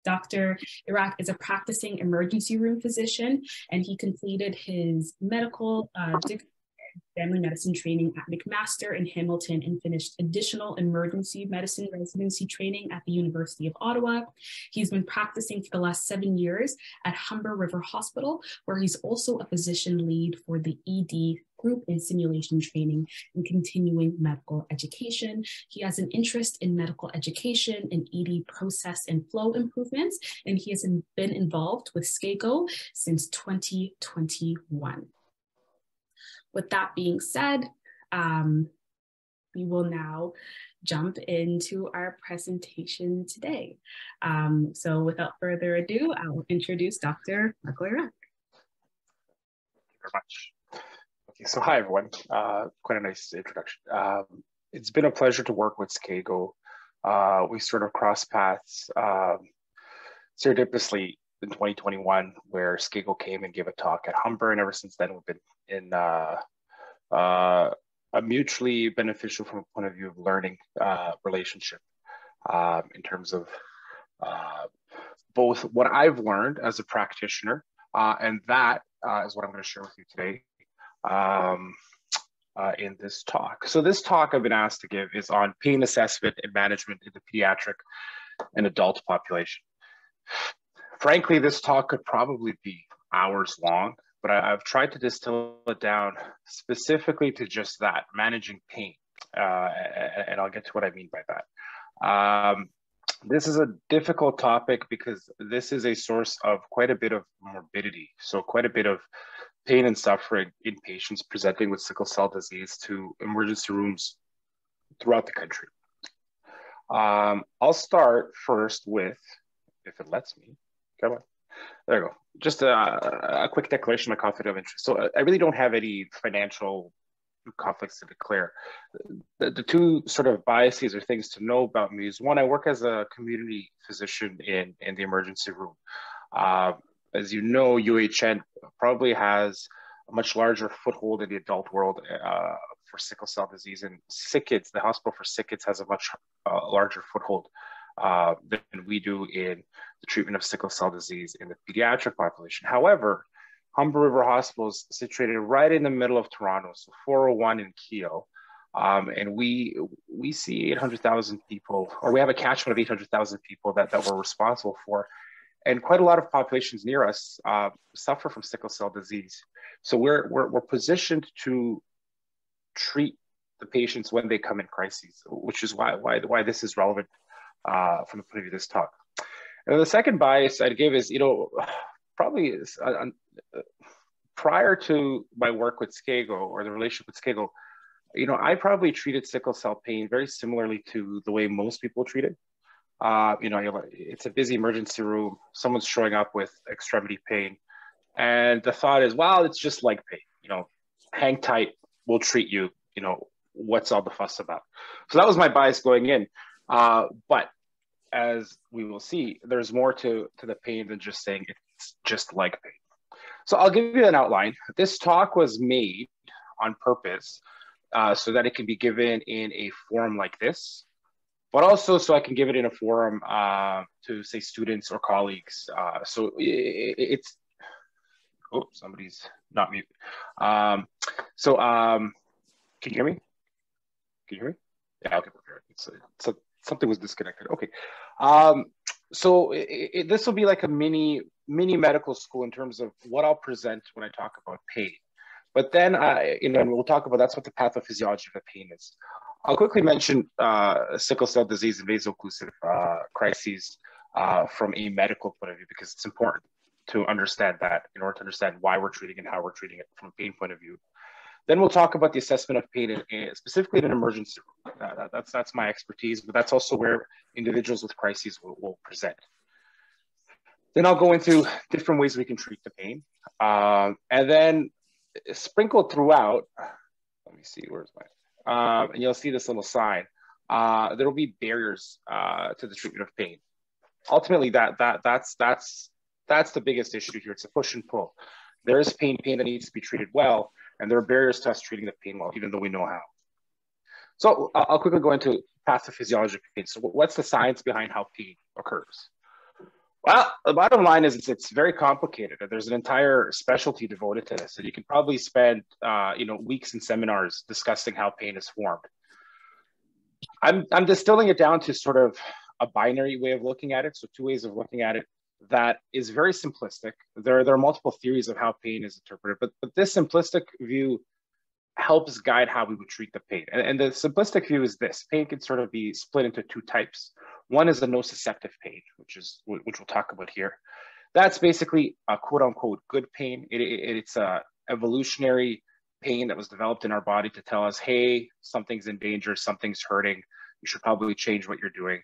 Dr. Erak is a practicing emergency room physician, and he completed his medical degree family medicine training at McMaster in Hamilton and finished additional emergency medicine residency training at the University of Ottawa. He's been practicing for the last 7 years at Humber River Hospital, where he's also a physician lead for the ED group in simulation training and continuing medical education. He has an interest in medical education and ED process and flow improvements, and he has been involved with SCAGO since 2021. With that being said, we will now jump into our presentation today. So without further ado, I will introduce Dr. Marko Erak. Thank you very much. Okay, so hi everyone. Quite a nice introduction. It's been a pleasure to work with SCAGO. We sort of crossed paths serendipitously in 2021, where SCAGO came and gave a talk at Humber, and ever since then we've been in a mutually beneficial, from a point of view of learning, relationship in terms of both what I've learned as a practitioner, and that is what I'm going to share with you today in this talk. So this talk I've been asked to give is on pain assessment and management in the pediatric and adult population. Frankly, this talk could probably be hours long, but I've tried to distill it down specifically to just that, managing pain. And I'll get to what I mean by that. This is a difficult topic because this is a source of quite a bit of morbidity. So quite a bit of pain and suffering in patients presenting with sickle cell disease to emergency rooms throughout the country. I'll start first with, if it lets me, come on. There you go. Just a quick declaration of my conflict of interest. So I really don't have any financial conflicts to declare. The two sort of biases or things to know about me is, one, I work as a community physician in the emergency room. As you know, UHN probably has a much larger foothold in the adult world for sickle cell disease, and Sickle, the Hospital for Sickle, has a much larger foothold than we do in the treatment of sickle cell disease in the pediatric population. However, Humber River Hospital is situated right in the middle of Toronto, so 401 in Keele, and we see 800,000 people, or we have a catchment of 800,000 people that we're responsible for, and quite a lot of populations near us suffer from sickle cell disease. So we're positioned to treat the patients when they come in crises, which is why this is relevant from the point of view of this talk. And the second bias I'd give is, probably prior to my work with SCAGO, or the relationship with SCAGO, I probably treated sickle cell pain very similarly to the way most people treat it. It's a busy emergency room, someone's showing up with extremity pain, and the thought is, well, it's just leg pain, hang tight, we'll treat you, what's all the fuss about? So that was my bias going in. But as we will see, there's more to the pain than just saying it's just leg pain. So I'll give you an outline. This talk was made on purpose so that it can be given in a forum like this, but also so I can give it in a forum to, say, students or colleagues. So it's, oh, somebody's not muted. Can you hear me? Can you hear me? Yeah, okay, so something was disconnected. Okay, so this will be like a mini medical school in terms of what I'll present when I talk about pain. But then, and we'll talk about, that's what the pathophysiology of the pain is. I'll quickly mention sickle cell disease and vaso-occlusive crises from a medical point of view, because it's important to understand that in order to understand why we're treating it and how we're treating it from a pain point of view. Then we'll talk about the assessment of pain, specifically in an emergency room. That's my expertise, but that's also where individuals with crises will present. Then I'll go into different ways we can treat the pain. And then sprinkled throughout, let me see, where's my, and you'll see this little sign, there will be barriers to the treatment of pain. Ultimately, that's the biggest issue here. It's a push and pull. There is pain that needs to be treated well, and there are barriers to us treating the pain well, even though we know how. So I'll quickly go into pathophysiology of pain. So what's the science behind how pain occurs? Well, the bottom line is it's very complicated. There's an entire specialty devoted to this, and you can probably spend weeks in seminars discussing how pain is formed. I'm distilling it down to sort of a binary way of looking at it. So two ways of looking at it that is very simplistic. There are multiple theories of how pain is interpreted, but this simplistic view helps guide how we would treat the pain. And the simplistic view is this: pain can sort of be split into two types. One is the nociceptive pain, which we'll talk about here. That's basically a quote unquote good pain. It's a evolutionary pain that was developed in our body to tell us, hey, something's in danger, something's hurting, you should probably change what you're doing.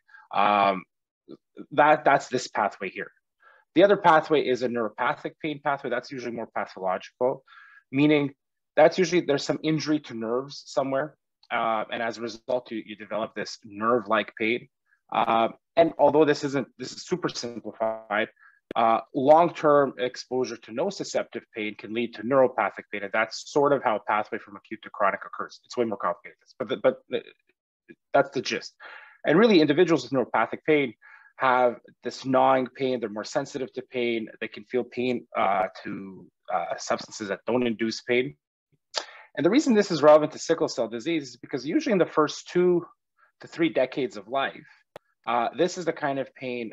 That's this pathway here. The other pathway is a neuropathic pain pathway. That's usually more pathological, meaning that's usually there's some injury to nerves somewhere. And as a result, you develop this nerve-like pain. And although this is super simplified, long-term exposure to nociceptive pain can lead to neuropathic pain. And that's sort of how a pathway from acute to chronic occurs. It's way more complicated, but that's the gist. And really, individuals with neuropathic pain have this gnawing pain. They're more sensitive to pain. They can feel pain to substances that don't induce pain. And the reason this is relevant to sickle cell disease is because usually in the first 2 to 3 decades of life, this is the kind of pain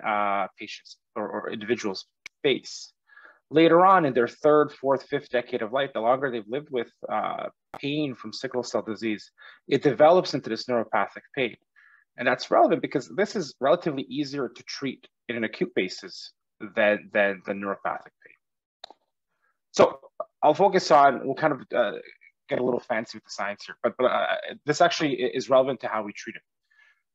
patients or individuals face. Later on in their 3rd, 4th, 5th decade of life, the longer they've lived with pain from sickle cell disease, it develops into this neuropathic pain. And that's relevant because this is relatively easier to treat in an acute basis than the neuropathic pain. So I'll focus on, we'll kind of get a little fancy with the science here, but this actually is relevant to how we treat it.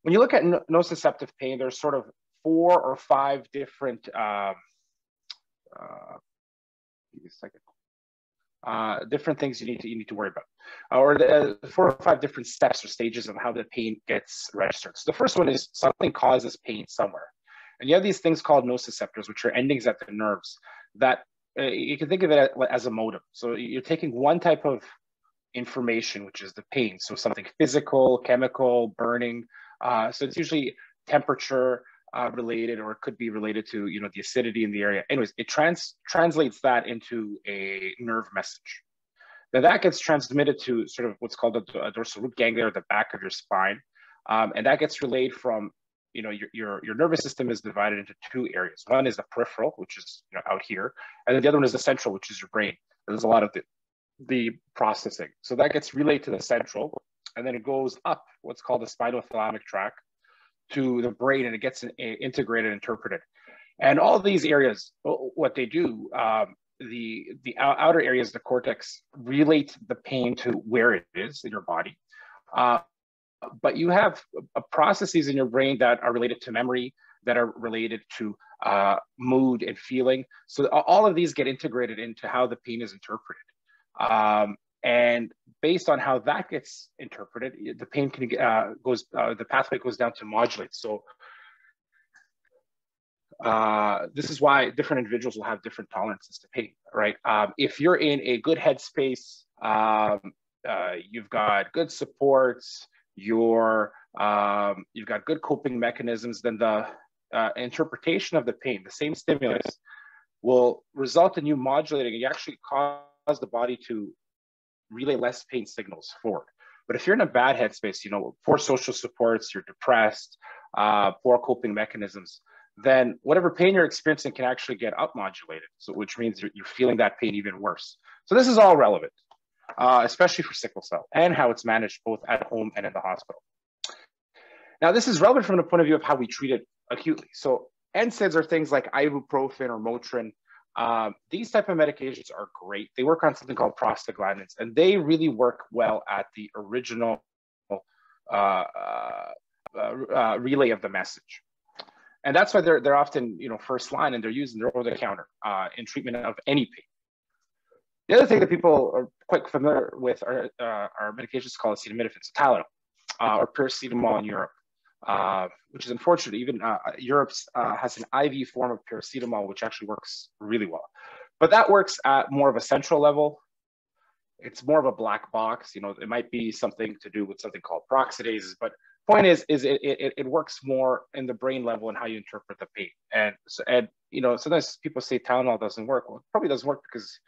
When you look at nociceptive pain, there's sort of 4 or 5 different, different things you need to worry about, or the 4 or 5 different steps or stages of how the pain gets registered. So the first one is something causes pain somewhere, and you have these things called nociceptors, which are endings at the nerves that you can think of it as a modem. So you're taking one type of information, which is the pain. So something physical, chemical, burning. So it's usually temperature related, or it could be related to the acidity in the area. Anyways, it translates that into a nerve message. Then that gets transmitted to sort of what's called a dorsal root ganglia, or the back of your spine, and that gets relayed from your nervous system is divided into 2 areas. One is the peripheral, which is out here, and then the other one is the central, which is your brain. There's a lot of the processing. So that gets relayed to the central, and then it goes up what's called the spinothalamic tract to the brain, and it gets integrated, interpreted. And all these areas, what they do, the outer areas, the cortex, relate the pain to where it is in your body. But you have processes in your brain that are related to memory, that are related to mood and feeling. So all of these get integrated into how the pain is interpreted. And based on how that gets interpreted, the pain can the pathway goes down to modulate. So this is why different individuals will have different tolerances to pain, right? If you're in a good headspace, you've got good supports, you've got good coping mechanisms, then the interpretation of the pain, the same stimulus, will result in you modulating. You actually cause the body to relay less pain signals forward. But if you're in a bad headspace, poor social supports, you're depressed, poor coping mechanisms, then whatever pain you're experiencing can actually get upmodulated. So, which means you're feeling that pain even worse. So this is all relevant, especially for sickle cell and how it's managed both at home and in the hospital. Now, this is relevant from the point of view of how we treat it acutely. So NSAIDs are things like ibuprofen or Motrin. These type of medications are great. They work on something called prostaglandins, and they really work well at the original relay of the message. And that's why they're often first line, and they're used in over the counter in treatment of any pain. The other thing that people are quite familiar with are medications called acetaminophen, Tylenol, or paracetamol in Europe, which is unfortunate. Even Europe has an IV form of paracetamol, which actually works really well. But that works at more of a central level. It's more of a black box. It might be something to do with something called peroxidases, but point is it works more in the brain level and how you interpret the pain. And you know, sometimes people say Tylenol doesn't work. Well, it probably doesn't work because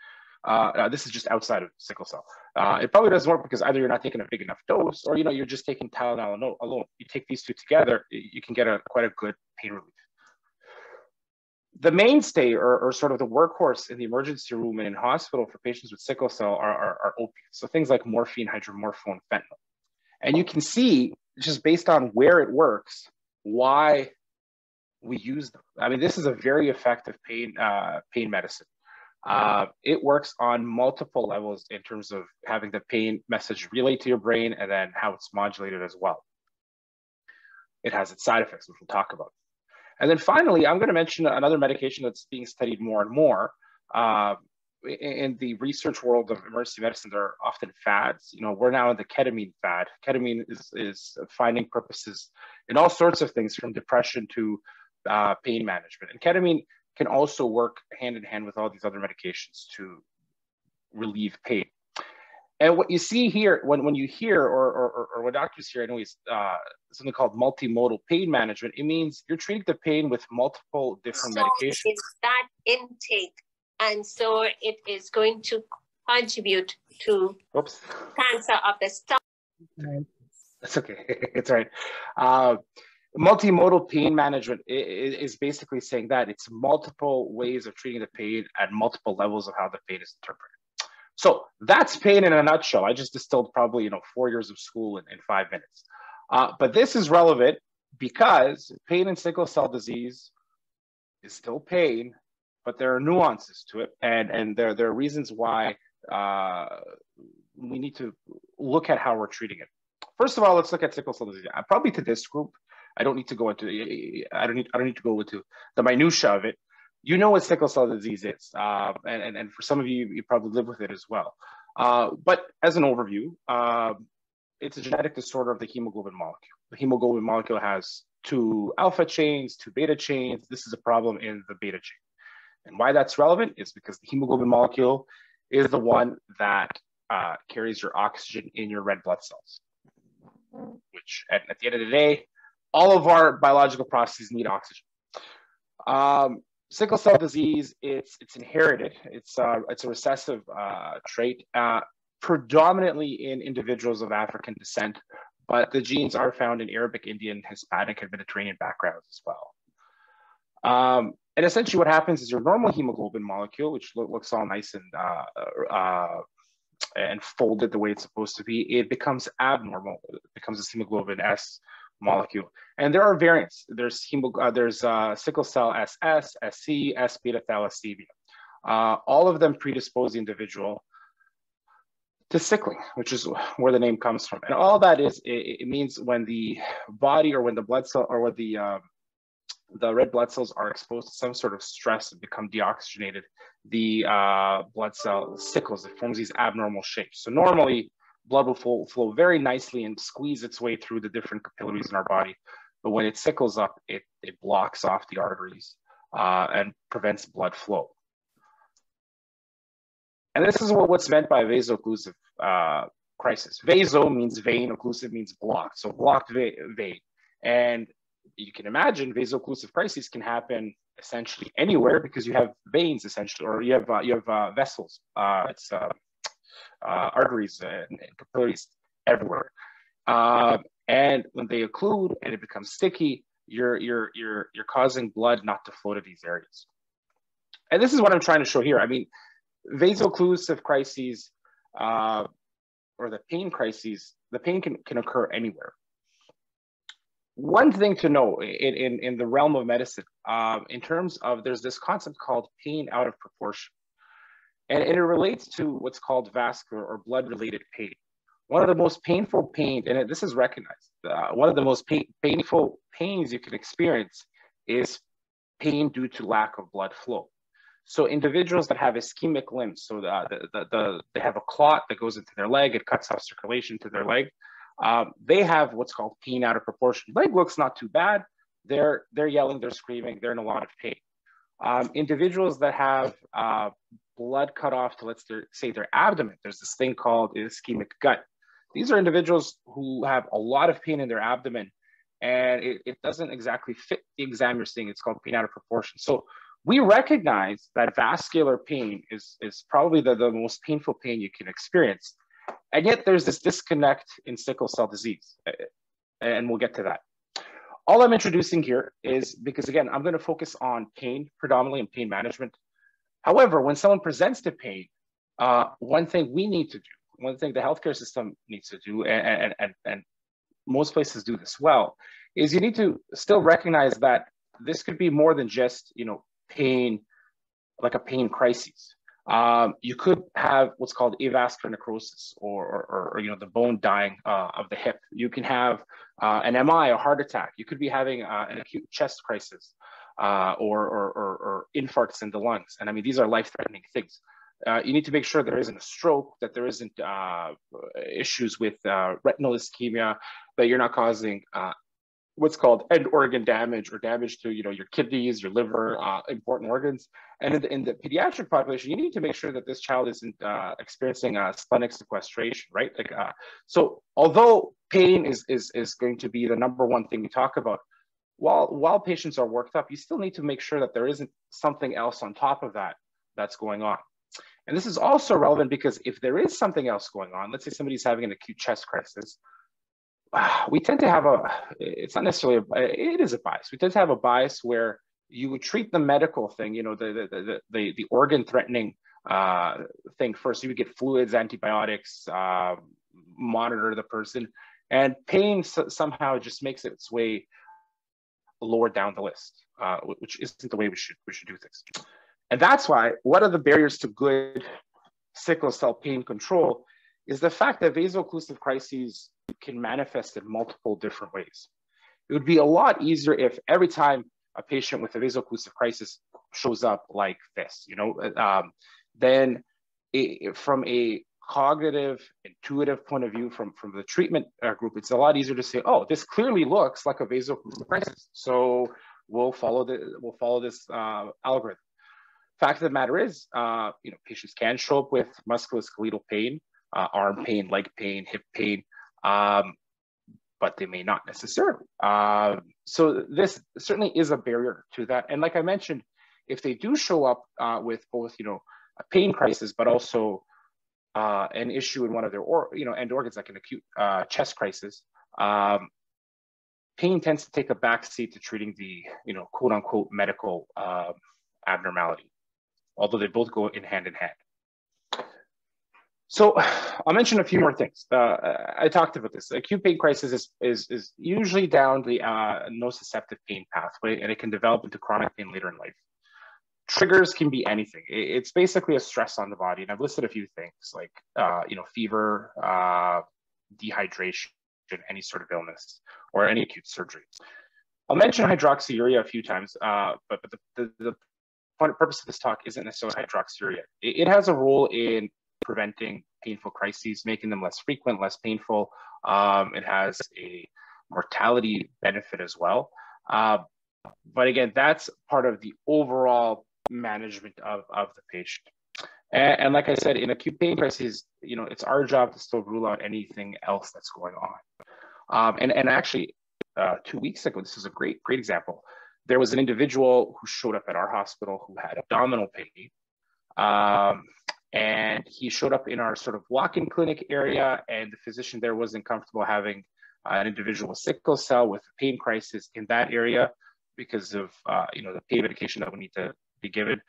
this is just outside of sickle cell. It probably doesn't work because either you're not taking a big enough dose, or, you know, you're just taking Tylenol alone. You take these two together, you can get quite a good pain relief. The mainstay, or sort of the workhorse in the emergency room and in hospital for patients with sickle cell are opiates. So things like morphine, hydromorphone, fentanyl. And you can see, just based on where it works, why we use them. I mean, this is a very effective pain medicine. It works on multiple levels in terms of having the pain message relayed to your brain and then how it's modulated as well. It has its side effects, which we'll talk about. And then finally, I'm going to mention another medication that's being studied more and more. In the research world of emergency medicine, there are often fads. You know, we're now in the ketamine fad. Ketamine is finding purposes in all sorts of things, from depression to pain management. And ketamine can also work hand in hand with all these other medications to relieve pain. And what you see here, when you hear, or when doctors hear, anyways, something called multimodal pain management, it means you're treating the pain with multiple different medications. It's that intake, and so it is going to contribute to cancer of the stomach. That's okay. It's all right. Multimodal pain management is basically saying that it's multiple ways of treating the pain at multiple levels of how the pain is interpreted. So that's pain in a nutshell. I just distilled probably, you know, 4 years of school in 5 minutes. But this is relevant because pain in sickle cell disease is still pain, but there are nuances to it, and there are reasons why we need to look at how we're treating it. First of all, let's look at sickle cell disease. Probably to this group, I don't need to go into the minutia of it. You know what sickle cell disease is, and for some of you, you probably live with it as well. But as an overview, it's a genetic disorder of the hemoglobin molecule. The hemoglobin molecule has 2 alpha chains, 2 beta chains. This is a problem in the beta chain. And why that's relevant is because the hemoglobin molecule is the one that carries your oxygen in your red blood cells, which at the end of the day, all of our biological processes need oxygen. Sickle cell disease, it's inherited. It's a recessive trait, predominantly in individuals of African descent, but the genes are found in Arabic, Indian, Hispanic, and Mediterranean backgrounds as well. And essentially what happens is your normal hemoglobin molecule, which looks all nice and folded the way it's supposed to be, it becomes abnormal. It becomes a hemoglobin S molecule. And there are variants. There's sickle cell SS, SC, S beta thalassemia. All of them predispose the individual to sickling, which is where the name comes from. And all that is, it means when the body, or when the blood cell, or when the red blood cells are exposed to some sort of stress and become deoxygenated, the blood cell sickles. It forms these abnormal shapes. So normally, blood will flow very nicely and squeeze its way through the different capillaries in our body. But when it sickles up, it blocks off the arteries and prevents blood flow. And this is what's meant by vaso-occlusive crisis. Vaso means vein, occlusive means blocked. So blocked vein. And you can imagine vaso-occlusive crises can happen essentially anywhere, because you have veins essentially, or you have vessels. Arteries and capillaries everywhere. And when they occlude and it becomes sticky, you're causing blood not to flow to these areas. And this is what I'm trying to show here. I mean, vaso-occlusive crises, or the pain crises, the pain can occur anywhere. One thing to know in the realm of medicine, in terms of, there's this concept called pain out of proportion. And it relates to what's called vascular or blood-related pain. One of the most painful pain, and this is recognized, one of the most painful pains you can experience is pain due to lack of blood flow. So individuals that have ischemic limbs, so they have a clot that goes into their leg, it cuts off circulation to their leg, they have what's called pain out of proportion. Leg looks not too bad. They're yelling, they're screaming, they're in a lot of pain. Individuals that have blood cut off to, let's say, their abdomen, there's this thing called ischemic gut. These are individuals who have a lot of pain in their abdomen, and it doesn't exactly fit the exam you're seeing. It's called pain out of proportion. So We recognize that vascular pain is probably the most painful pain you can experience. And yet there's this disconnect in sickle cell disease. And we'll get to that. All I'm introducing here is because, again, I'm going to focus on pain predominantly and pain management. However, when someone presents to pain, one thing we need to do, one thing the healthcare system needs to do, and most places do this well, is you need to still recognize that this could be more than just, pain, like a pain crisis. You could have what's called avascular necrosis, or the bone dying of the hip. You can have an MI, a heart attack. You could be having an acute chest crisis, or infarcts in the lungs. And I mean, these are life-threatening things. You need to make sure there isn't a stroke, that there isn't issues with retinal ischemia, that you're not causing what's called end organ damage, or damage to your kidneys, your liver, important organs. And in the pediatric population, you need to make sure that this child isn't experiencing splenic sequestration, right? So although pain is going to be the number one thing we talk about, while patients are worked up, you still need to make sure that there isn't something else on top of that that's going on. And this is also relevant because if there is something else going on, let's say somebody's having an acute chest crisis, we tend to have it's not necessarily, it is a bias. We tend to have a bias where you would treat the medical thing, the organ threatening thing first. You would get fluids, antibiotics, monitor the person, and pain somehow just makes its way lower down the list, which isn't the way we should do things. And that's why one of the barriers to good sickle cell pain control is the fact that vaso-occlusive crises can manifest in multiple different ways. It would be a lot easier if every time a patient with a vaso-occlusive crisis shows up like this, then from a cognitive, intuitive point of view from the treatment group, it's a lot easier to say, oh, this clearly looks like a vaso-occlusive crisis, so we'll follow this algorithm. Fact of the matter is, patients can show up with musculoskeletal pain, arm pain, leg pain, hip pain, but they may not necessarily. So this certainly is a barrier to that. And like I mentioned, if they do show up with both, a pain crisis, but also an issue in one of their end organs, like an acute chest crisis, pain tends to take a backseat to treating the, quote unquote, medical abnormality, although they both go in hand. So I'll mention a few more things. I talked about this. Acute pain crisis is usually down the nociceptive pain pathway, and it can develop into chronic pain later in life. Triggers can be anything. It's basically a stress on the body, and I've listed a few things like fever, dehydration, any sort of illness, or any acute surgery. I'll mention hydroxyurea a few times, but the purpose of this talk isn't necessarily hydroxyurea. It has a role in preventing painful crises, making them less frequent, less painful. It has a mortality benefit as well. But again, that's part of the overall management of the patient. And like I said, in acute pain crises, it's our job to still rule out anything else that's going on. And actually, 2 weeks ago, this is a great example. There was an individual who showed up at our hospital who had abdominal pain. And he showed up in our sort of walk-in clinic area, and the physician there wasn't comfortable having an individual with sickle cell with a pain crisis in that area because of the pain medication that would need to be given.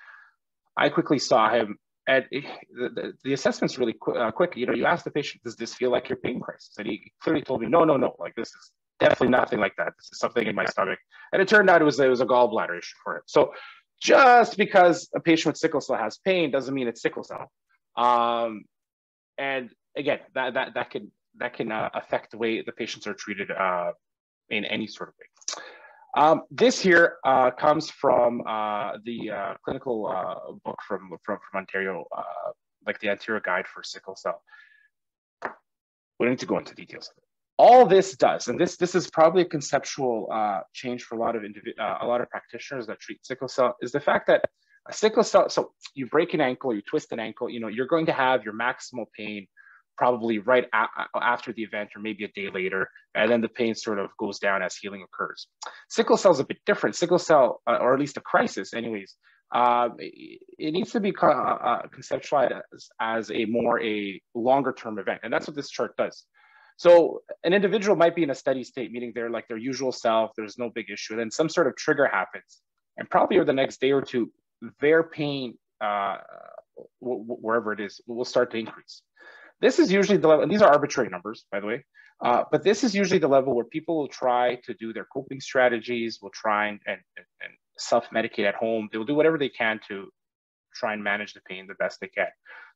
I quickly saw him, and the assessment's really quick. You ask the patient, does this feel like your pain crisis? And he clearly told me, no, like this is definitely nothing like that. This is something in my stomach. And it turned out it was a gallbladder issue for him. So just because a patient with sickle cell has pain doesn't mean it's sickle cell. And again, that can affect the way the patients are treated in any sort of way. This here comes from the clinical book from Ontario, like the Ontario Guide for Sickle Cell. We don't need to go into details of it. All this does, and this is probably a conceptual change for a lot of practitioners that treat sickle cell, is the fact that a sickle cell, so you break an ankle, you twist an ankle, you're going to have your maximal pain probably right after the event, or maybe a day later, and then the pain sort of goes down as healing occurs. Sickle cell is a bit different. Sickle cell, or at least a crisis anyways, it needs to be conceptualized as a longer term event. And that's what this chart does. So an individual might be in a steady state, meaning they're like their usual self, there's no big issue. Then some sort of trigger happens. And probably over the next day or two, their pain, wherever it is, will start to increase. This is usually the level, and these are arbitrary numbers, by the way, but this is usually the level where people will try to do their coping strategies, will try and self-medicate at home. They'll do whatever they can to try and manage the pain the best they can.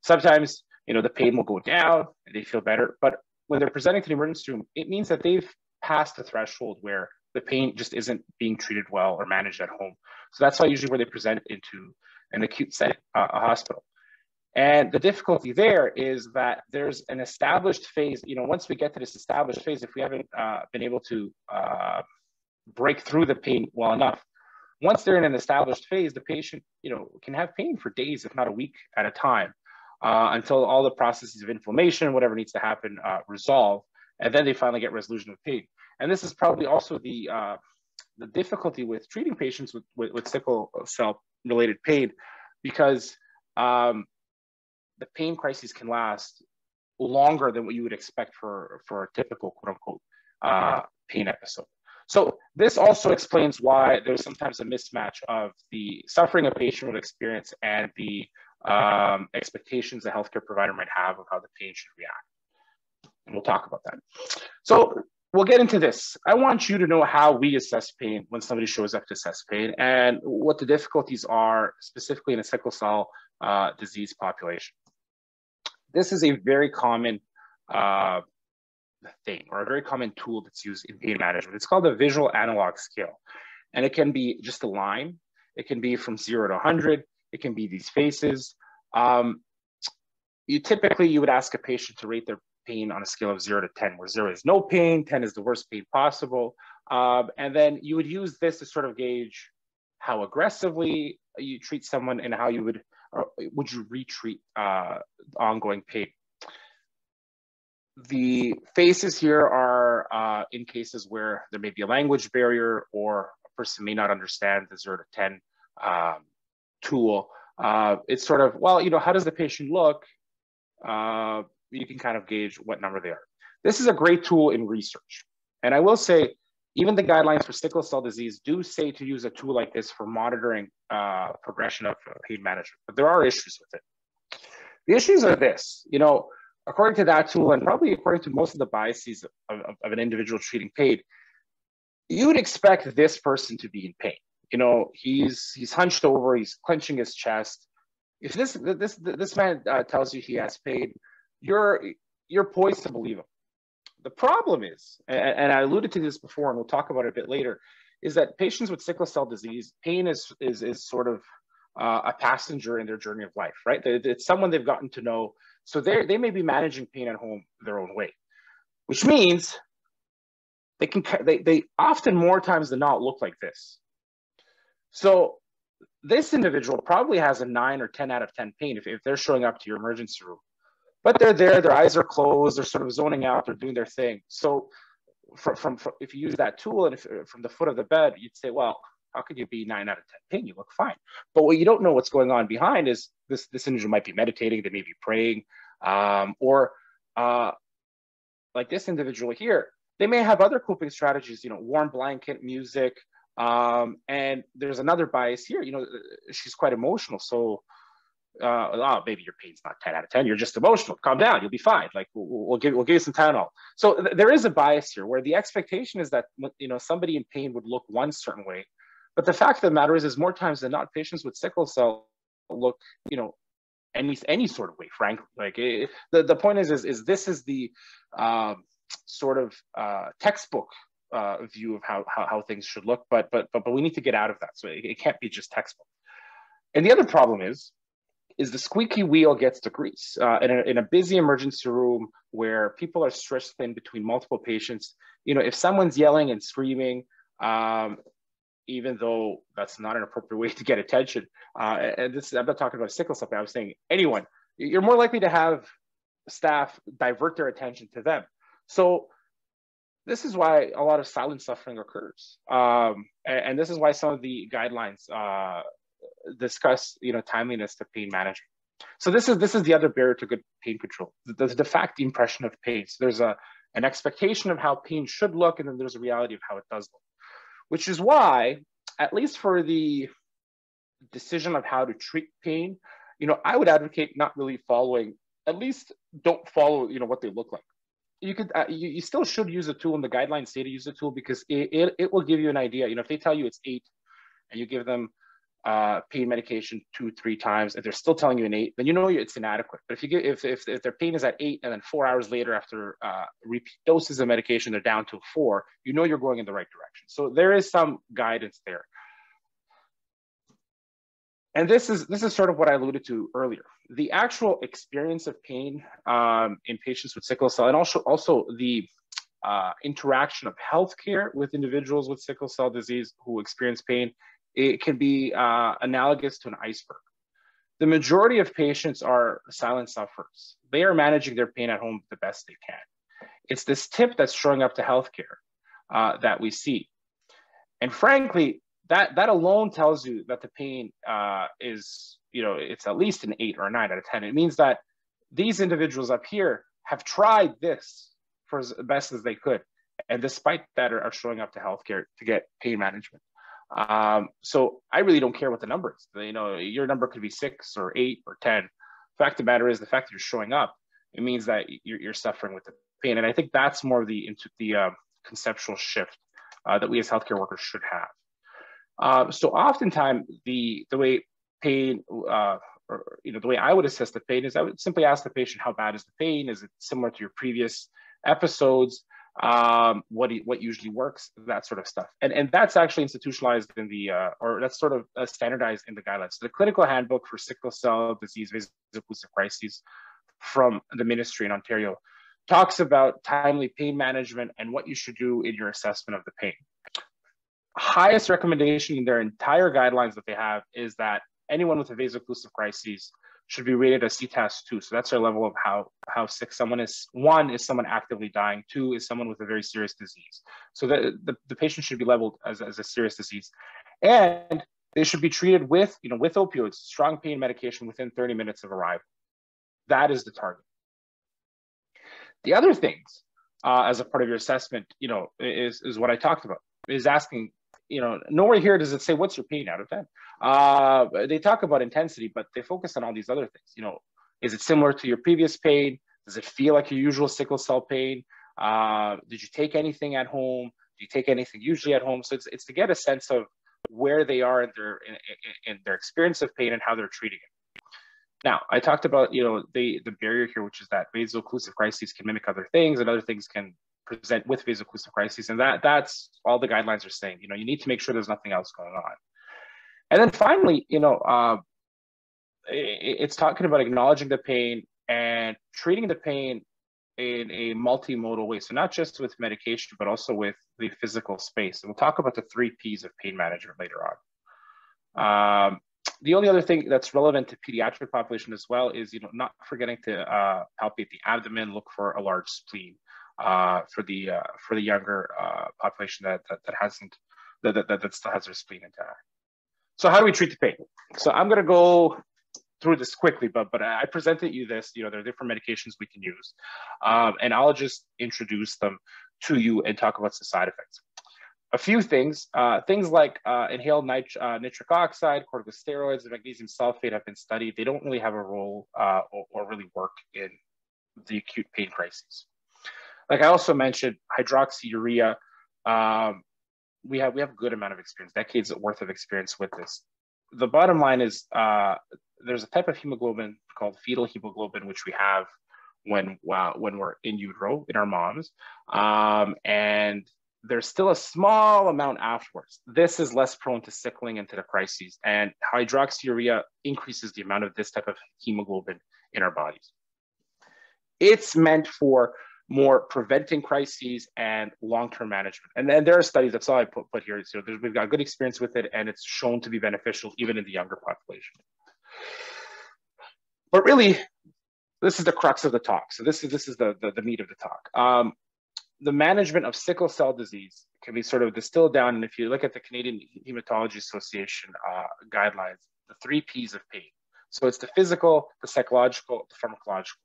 Sometimes, the pain will go down and they feel better, but when they're presenting to the emergency room, it means that they've passed the threshold where the pain just isn't being treated well or managed at home. So that's why usually where they present into an acute setting, a hospital. And the difficulty there is that there's an established phase. Once we get to this established phase, if we haven't been able to break through the pain well enough, once they're in an established phase, the patient, can have pain for days, if not a week at a time, until all the processes of inflammation, whatever needs to happen, resolve, and then they finally get resolution of pain. And this is probably also the difficulty with treating patients with sickle cell related pain, because the pain crises can last longer than what you would expect for a typical quote unquote pain episode. So this also explains why there's sometimes a mismatch of the suffering a patient would experience and the expectations a healthcare provider might have of how the pain should react. And we'll talk about that. So we'll get into this. I want you to know how we assess pain when somebody shows up to assess pain and what the difficulties are specifically in a sickle cell disease population. This is a very common thing, or a very common tool that's used in pain management. It's called the visual analog scale. And it can be just a line. It can be from 0 to 100. It can be these faces. You would ask a patient to rate their pain on a scale of 0 to 10, where 0 is no pain, 10 is the worst pain possible. And then you would use this to sort of gauge how aggressively you treat someone and how you would you retreat ongoing pain. The faces here are in cases where there may be a language barrier or a person may not understand the 0 to 10 tool. It's sort of, how does the patient look? You can kind of gauge what number they are. This is a great tool in research. And I will say, even the guidelines for sickle cell disease do say to use a tool like this for monitoring progression of pain management, but there are issues with it. The issues are this, according to that tool, and probably according to most of the biases of an individual treating pain, you would expect this person to be in pain. He's hunched over, he's clenching his chest. If this man tells you he has pain, you're poised to believe him. The problem is, and I alluded to this before, and we'll talk about it a bit later, is that patients with sickle cell disease, pain is sort of a passenger in their journey of life, right? It's someone they've gotten to know. So they may be managing pain at home their own way, which means they often more times than not look like this. So this individual probably has a 9 or 10 out of 10 pain if they're showing up to your emergency room. But they're there, their eyes are closed, they're sort of zoning out, they're doing their thing. So from if you use that tool and from the foot of the bed, you'd say, well, how could you be 9 out of 10 pain? You look fine. But what you don't know what's going on behind is this individual might be meditating, they may be praying, or like this individual here, they may have other coping strategies, warm blanket, music, and there's another bias here. She's quite emotional, so maybe your pain's not 10 out of 10. You're just emotional. Calm down. You'll be fine. Like we'll give you some Tylenol. So there is a bias here where the expectation is that somebody in pain would look one certain way, but the fact of the matter is more times than not, patients with sickle cell look any sort of way. Frankly, like the point is this is the sort of textbook view of how things should look, but we need to get out of that. So it can't be just textbook. And the other problem is the squeaky wheel gets the grease. In a busy emergency room where people are stretched thin between multiple patients, if someone's yelling and screaming, even though that's not an appropriate way to get attention, and I'm not talking about sickle cell, I was saying anyone, you're more likely to have staff divert their attention to them. So this is why a lot of silent suffering occurs. And this is why some of the guidelines discuss, timeliness to pain management. So this is the other barrier to good pain control, the fact, the impression of pain. So there's an expectation of how pain should look, and then there's a reality of how it does look, which is why, at least for the decision of how to treat pain, I would advocate not really following, at least don't follow, what they look like. You could, you still should use a tool, and the guidelines say to use a tool, because it will give you an idea. If they tell you it's 8 and you give them pain medication 2-3 times, if they're still telling you an 8, then it's inadequate. But if their pain is at 8 and then 4 hours later, after repeat doses of medication, they're down to 4, you're going in the right direction. So there is some guidance there. And this is sort of what I alluded to earlier. The actual experience of pain in patients with sickle cell, and also the interaction of healthcare with individuals with sickle cell disease who experience pain, it can be analogous to an iceberg. The majority of patients are silent sufferers. They are managing their pain at home the best they can. It's this tip that's showing up to healthcare that we see. And frankly, that alone tells you that the pain is, it's at least an 8 or a 9 out of 10. It means that these individuals up here have tried this for as best as they could, and despite that are showing up to healthcare to get pain management. So I really don't care what the number is. Your number could be 6 or 8 or 10. Fact of the matter is, the fact that you're showing up, it means that you're suffering with the pain. And I think that's more of the conceptual shift that we as healthcare workers should have. So oftentimes the way pain, or the way I would assess the pain is I would simply ask the patient, how bad is the pain? Is it similar to your previous episodes? What usually works, that sort of stuff. And that's actually institutionalized in the, or that's sort of standardized in the guidelines. So the clinical handbook for sickle cell disease vaso-occlusive crises from the ministry in Ontario talks about timely pain management and what you should do in your assessment of the pain. Highest recommendation in their entire guidelines that they have is that anyone with a vaso-occlusive crisis should be rated a CTAS 2. So that's their level of how sick someone is. 1 is someone actively dying. 2 is someone with a very serious disease. So the patient should be labeled as a serious disease. And they should be treated with opioids, strong pain medication within 30 minutes of arrival. That is the target. The other things as a part of your assessment, is what I talked about, is asking, nowhere here does it say, what's your pain out of 10? They talk about intensity, but they focus on all these other things. Is it similar to your previous pain? Does it feel like your usual sickle cell pain? Did you take anything at home? Do you take anything usually at home? So it's to get a sense of where they are in their experience of pain and how they're treating it. Now, I talked about, the barrier here, which is that vaso-occlusive crises can mimic other things, and other things can present with vaso-occlusive crises. And that's all the guidelines are saying. You need to make sure there's nothing else going on. And then finally, it's talking about acknowledging the pain and treating the pain in a multimodal way. So not just with medication, but also with the physical space. And we'll talk about the 3 Ps of pain management later on. The only other thing that's relevant to pediatric population as well is, not forgetting to palpate the abdomen, look for a large spleen for the younger population that still has their spleen intact. So how do we treat the pain? So I'm going to go through this quickly, but I presented you this. There are different medications we can use, and I'll just introduce them to you and talk about the side effects. A few things like inhaled nitric oxide, corticosteroids, and magnesium sulfate have been studied. They don't really have a role or really work in the acute pain crises. Like I also mentioned, hydroxyurea. We have a good amount of experience, decades worth of experience with this. The bottom line is there's a type of hemoglobin called fetal hemoglobin, which we have when we're in utero in our moms, and there's still a small amount afterwards. This is less prone to sickling and to the crises, and hydroxyurea increases the amount of this type of hemoglobin in our bodies. It's meant for more preventing crises and long-term management. And then there are studies, that's all I put here. So we've got good experience with it, and it's shown to be beneficial even in the younger population. But really, this is the crux of the talk. So this is the meat of the talk. The management of sickle cell disease can be sort of distilled down. And if you look at the Canadian Hematology Association guidelines, the 3 Ps of pain. So it's the physical, the psychological, the pharmacological.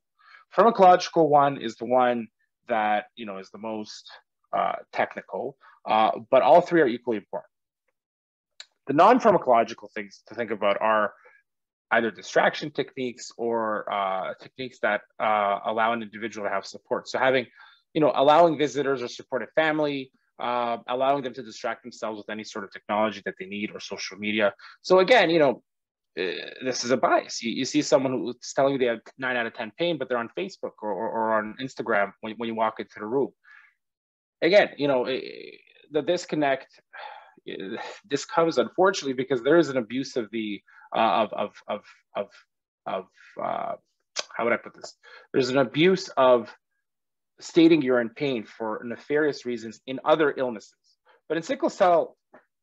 Pharmacological one is the one that, you know, is the most technical, but all 3 are equally important. The non-pharmacological things to think about are either distraction techniques or techniques that allow an individual to have support. So having, you know, allowing visitors or supportive family, allowing them to distract themselves with any sort of technology that they need or social media. So again, you know, this is a bias. You see someone who's telling you they have 9 out of 10 pain, but they're on Facebook or on Instagram when you walk into the room. Again, you know, the disconnect, this comes unfortunately because there is an abuse of the how would I put this? There's an abuse of stating you're in pain for nefarious reasons in other illnesses. But in sickle cell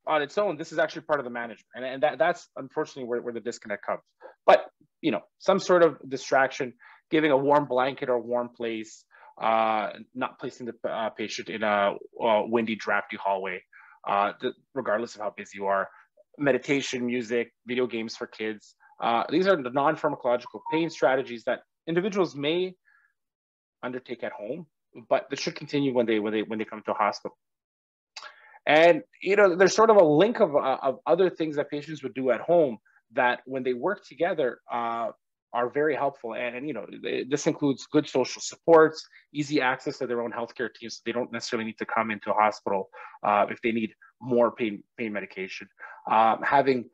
on its own, this is actually part of the management. And that's unfortunately where the disconnect comes. But, you know, some sort of distraction, giving a warm blanket or a warm place, not placing the patient in a windy, drafty hallway, regardless of how busy you are, meditation, music, video games for kids. These are the non-pharmacological pain strategies that individuals may undertake at home, but this should continue when they come to a hospital. And you know, there's sort of a link of other things that patients would do at home that, when they work together, are very helpful. And you know, this includes good social supports, easy access to their own healthcare teams, so they don't necessarily need to come into a hospital if they need more pain medication. Having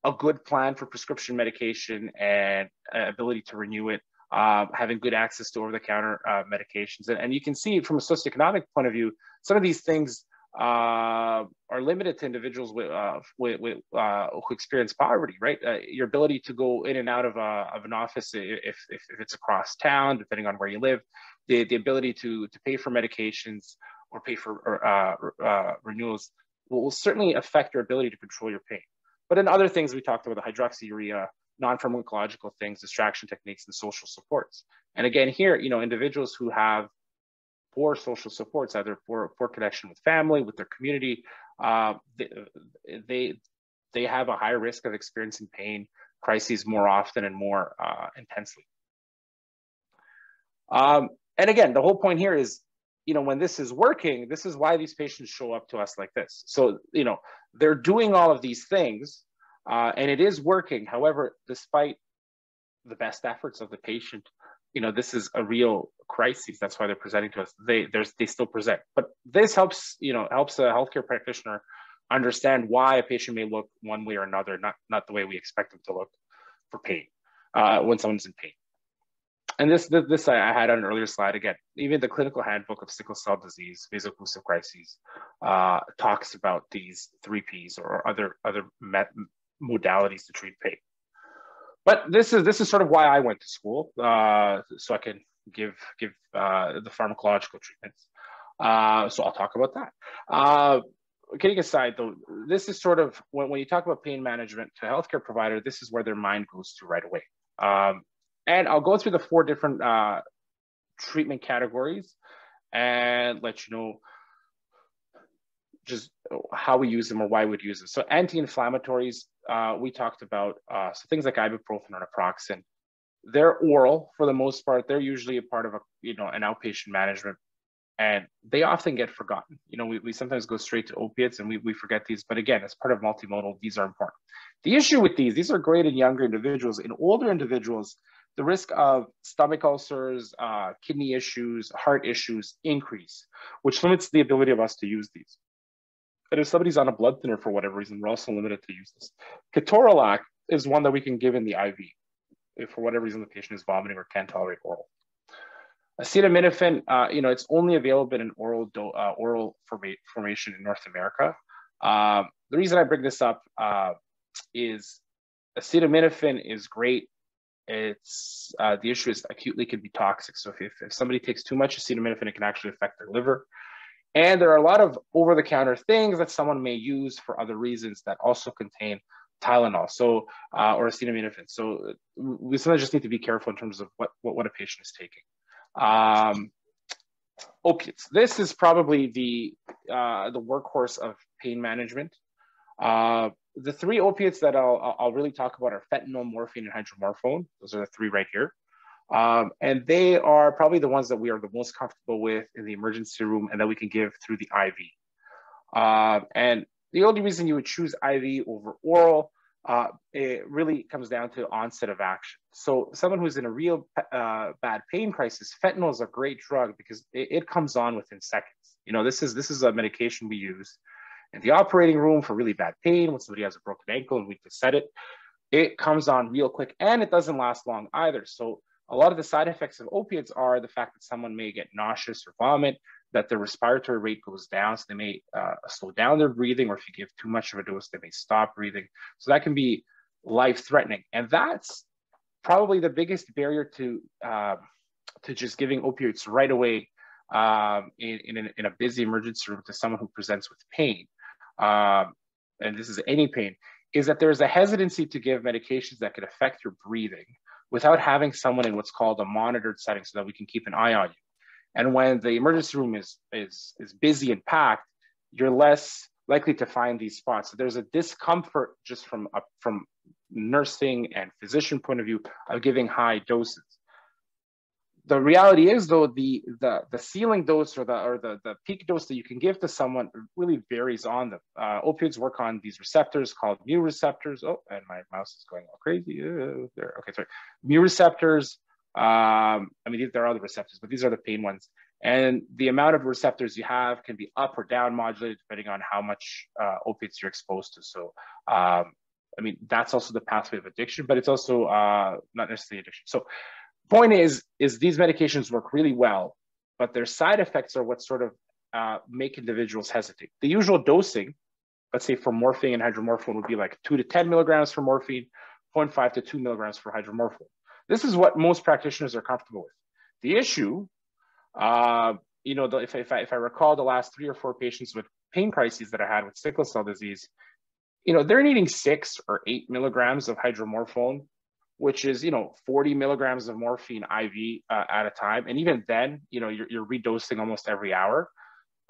a good plan for prescription medication and ability to renew it. Having good access to over-the-counter medications. And you can see from a socioeconomic point of view, some of these things are limited to individuals who experience poverty, right? Your ability to go in and out of an office if it's across town, depending on where you live, the ability to pay for medications or pay for renewals will certainly affect your ability to control your pain. But in other things we talked about, the hydroxyurea, non-pharmacological things, distraction techniques, and social supports. And again, here, you know, individuals who have poor social supports, either poor connection with family, with their community, they have a higher risk of experiencing pain, crises more often and more intensely. And again, the whole point here is, you know, when this is working, this is why these patients show up to us like this. So, you know, they're doing all of these things, and it is working. However, despite the best efforts of the patient, you know, this is a real crisis. That's why they're presenting to us. They still present. But this helps, you know, helps a healthcare practitioner understand why a patient may look one way or another, not the way we expect them to look for pain when someone's in pain. And this I had on an earlier slide. Again, even the clinical handbook of sickle cell disease, vaso-occlusive crises, talks about these 3 Ps or other modalities to treat pain. But this is sort of why I went to school, so I can give the pharmacological treatments. So I'll talk about that. Kidding aside, though, this is sort of when you talk about pain management to a healthcare provider, this is where their mind goes to right away. And I'll go through the 4 different treatment categories and let you know just how we use them or why we'd use them. So anti-inflammatories, we talked about, so things like ibuprofen or naproxen. They're oral for the most part. They're usually a part of an outpatient management, and they often get forgotten. You know, we sometimes go straight to opiates and we forget these, but again, as part of multimodal, these are important. The issue with these are great in younger individuals. In older individuals, the risk of stomach ulcers, kidney issues, heart issues increase, which limits the ability of us to use these. And if somebody's on a blood thinner for whatever reason, we're also limited to use this. Ketorolac is one that we can give in the IV if for whatever reason the patient is vomiting or can't tolerate oral. Acetaminophen, it's only available in oral formation in North America. The reason I bring this up is acetaminophen is great. It's the issue is acutely can be toxic. So if somebody takes too much acetaminophen, it can actually affect their liver. And there are a lot of over-the-counter things that someone may use for other reasons that also contain Tylenol, or acetaminophen. So we sometimes just need to be careful in terms of what a patient is taking. Opiates. This is probably the workhorse of pain management. the three opiates that I'll really talk about are fentanyl, morphine, and hydromorphone. Those are the three right here. And they are probably the ones that we are the most comfortable with in the emergency room and that we can give through the IV. And the only reason you would choose IV over oral, it really comes down to onset of action. So someone who's in a real bad pain crisis, fentanyl is a great drug because it comes on within seconds. You know, this is a medication we use in the operating room for really bad pain when somebody has a broken ankle and we need to set it. It comes on real quick and it doesn't last long either. So a lot of the side effects of opiates are the fact that someone may get nauseous or vomit, that their respiratory rate goes down, so they may slow down their breathing, or if you give too much of a dose, they may stop breathing. So that can be life-threatening. And that's probably the biggest barrier to just giving opioids right away in a busy emergency room to someone who presents with pain. And this is any pain, is that there's a hesitancy to give medications that could affect your breathing without having someone in what's called a monitored setting so that we can keep an eye on you. And when the emergency room is busy and packed, you're less likely to find these spots. So there's a discomfort just from nursing and physician point of view of giving high doses. The reality is, though, the ceiling dose or the peak dose that you can give to someone really varies on them. Opioids work on these receptors called mu receptors. Oh, and my mouse is going all crazy. There. Okay, sorry. Mu receptors. I mean, there are other receptors, but these are the pain ones. And the amount of receptors you have can be up or down modulated depending on how much opiates you're exposed to. So, I mean, that's also the pathway of addiction, but it's also not necessarily addiction. So, point is these medications work really well, but their side effects are what sort of make individuals hesitate. The usual dosing, let's say for morphine and hydromorphone, would be like 2 to 10 milligrams for morphine, 0.5 to 2 milligrams for hydromorphone. This is what most practitioners are comfortable with. The issue, you know, if I recall the last 3 or 4 patients with pain crises that I had with sickle cell disease, you know, they're needing 6 or 8 milligrams of hydromorphone, which is, you know, 40 milligrams of morphine IV at a time. And even then, you know, you're redosing almost every hour.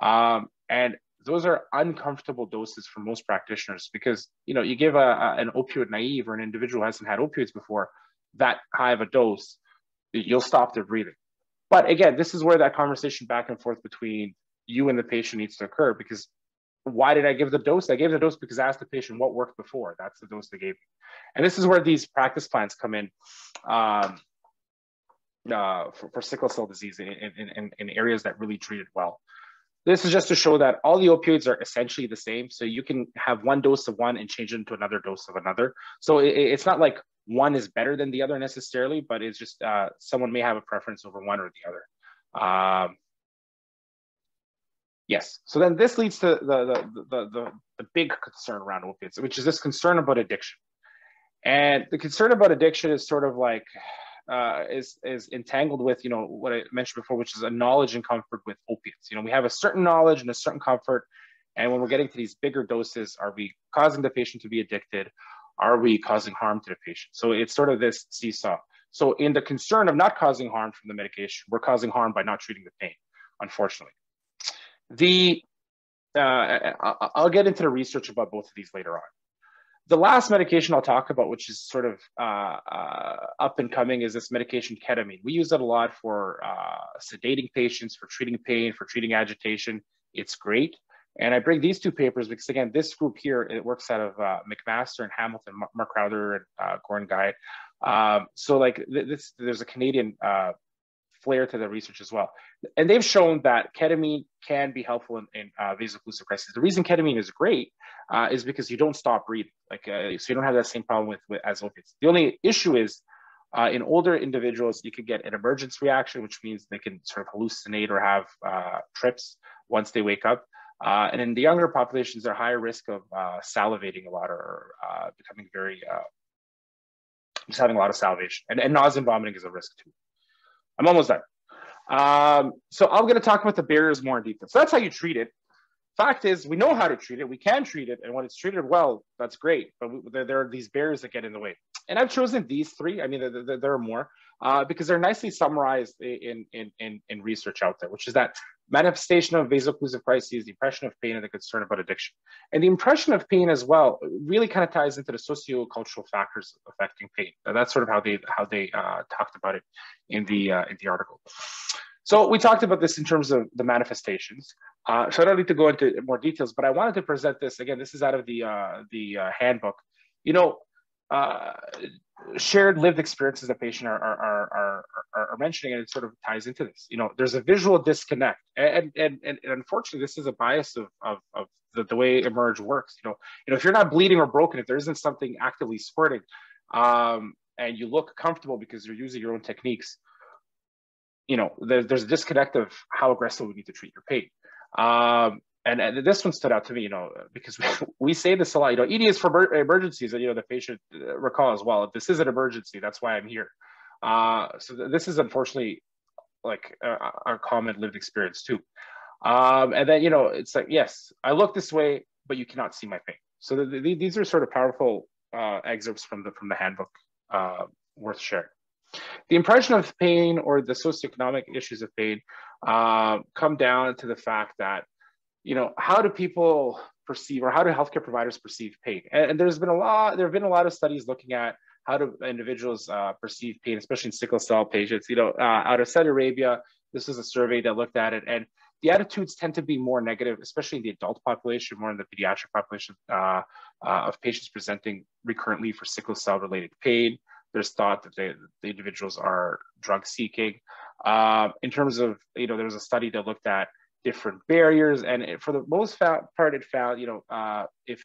And those are uncomfortable doses for most practitioners because, you know, you give an opioid naive or an individual who hasn't had opioids before that high of a dose, you'll stop their breathing. But again, this is where that conversation back and forth between you and the patient needs to occur, because why did I give the dose? I gave the dose because I asked the patient what worked before. That's the dose they gave me. And this is where these practice plans come in for sickle cell disease in areas that really treat it well. This is just to show that all the opioids are essentially the same. So you can have one dose of one and change it into another dose of another. So it's not like one is better than the other necessarily, but it's just someone may have a preference over one or the other. Yes, so then this leads to the big concern around opiates, which is this concern about addiction. And the concern about addiction is sort of like, is entangled with, you know, what I mentioned before, which is a knowledge and comfort with opiates. You know, we have a certain knowledge and a certain comfort. And when we're getting to these bigger doses, are we causing the patient to be addicted? Are we causing harm to the patient? So it's sort of this seesaw. So in the concern of not causing harm from the medication, we're causing harm by not treating the pain, unfortunately. I'll get into the research about both of these later on. The last medication I'll talk about, which is sort of up and coming, is this medication ketamine. We use it a lot for sedating patients, for treating pain, for treating agitation. It's great. And I bring these two papers because, again, this group here, it works out of McMaster and Hamilton, Mark Crowther and Gordon Guy. So like there's a Canadian flair to the research as well. And they've shown that ketamine can be helpful in vaso-occlusive crisis. The reason ketamine is great is because you don't stop breathing. Like, so you don't have that same problem with as opiates. The only issue is in older individuals, you could get an emergence reaction, which means they can sort of hallucinate or have trips once they wake up. And in the younger populations, they're higher risk of salivating a lot or becoming very, just having a lot of salivation. And nausea and vomiting is a risk too. I'm almost done. So I'm going to talk about the barriers more in detail. So that's how you treat it. Fact is, we know how to treat it. We can treat it. And when it's treated well, that's great. But there are these barriers that get in the way. And I've chosen these 3. I mean, there are more because they're nicely summarized in research out there, which is that manifestation of vaso-occlusive crises, the impression of pain, and the concern about addiction. And the impression of pain as well really kind of ties into the socio-cultural factors affecting pain. And that's sort of how they talked about it in the article. So we talked about this in terms of the manifestations. So I don't need to go into more details, but I wanted to present this again. This is out of the handbook. You know, shared lived experiences that patient are mentioning, and it sort of ties into this. You know, there's a visual disconnect, and unfortunately, this is a bias of the way Emerge works. You know, if you're not bleeding or broken, if there isn't something actively squirting, and you look comfortable because you're using your own techniques, you know, there's a disconnect of how aggressive we need to treat your pain. And this one stood out to me, you know, because we say this a lot, you know, ED is for emergencies, and, you know, the patient recall as well, if this is an emergency, that's why I'm here. So this is unfortunately like our common lived experience too. And then, you know, it's like, yes, I look this way, but you cannot see my pain. So these are sort of powerful excerpts from the handbook worth sharing. The impression of pain or the socioeconomic issues of pain come down to the fact that, you know, how do people perceive, or how do healthcare providers perceive pain? And there have been a lot of studies looking at how do individuals perceive pain, especially in sickle cell patients. You know, out of Saudi Arabia, this was a survey that looked at it, and the attitudes tend to be more negative, especially in the adult population, more in the pediatric population of patients presenting recurrently for sickle cell related pain. There's thought that the individuals are drug seeking. In terms of, you know, there was a study that looked at different barriers, and for the most part, it found, you know, if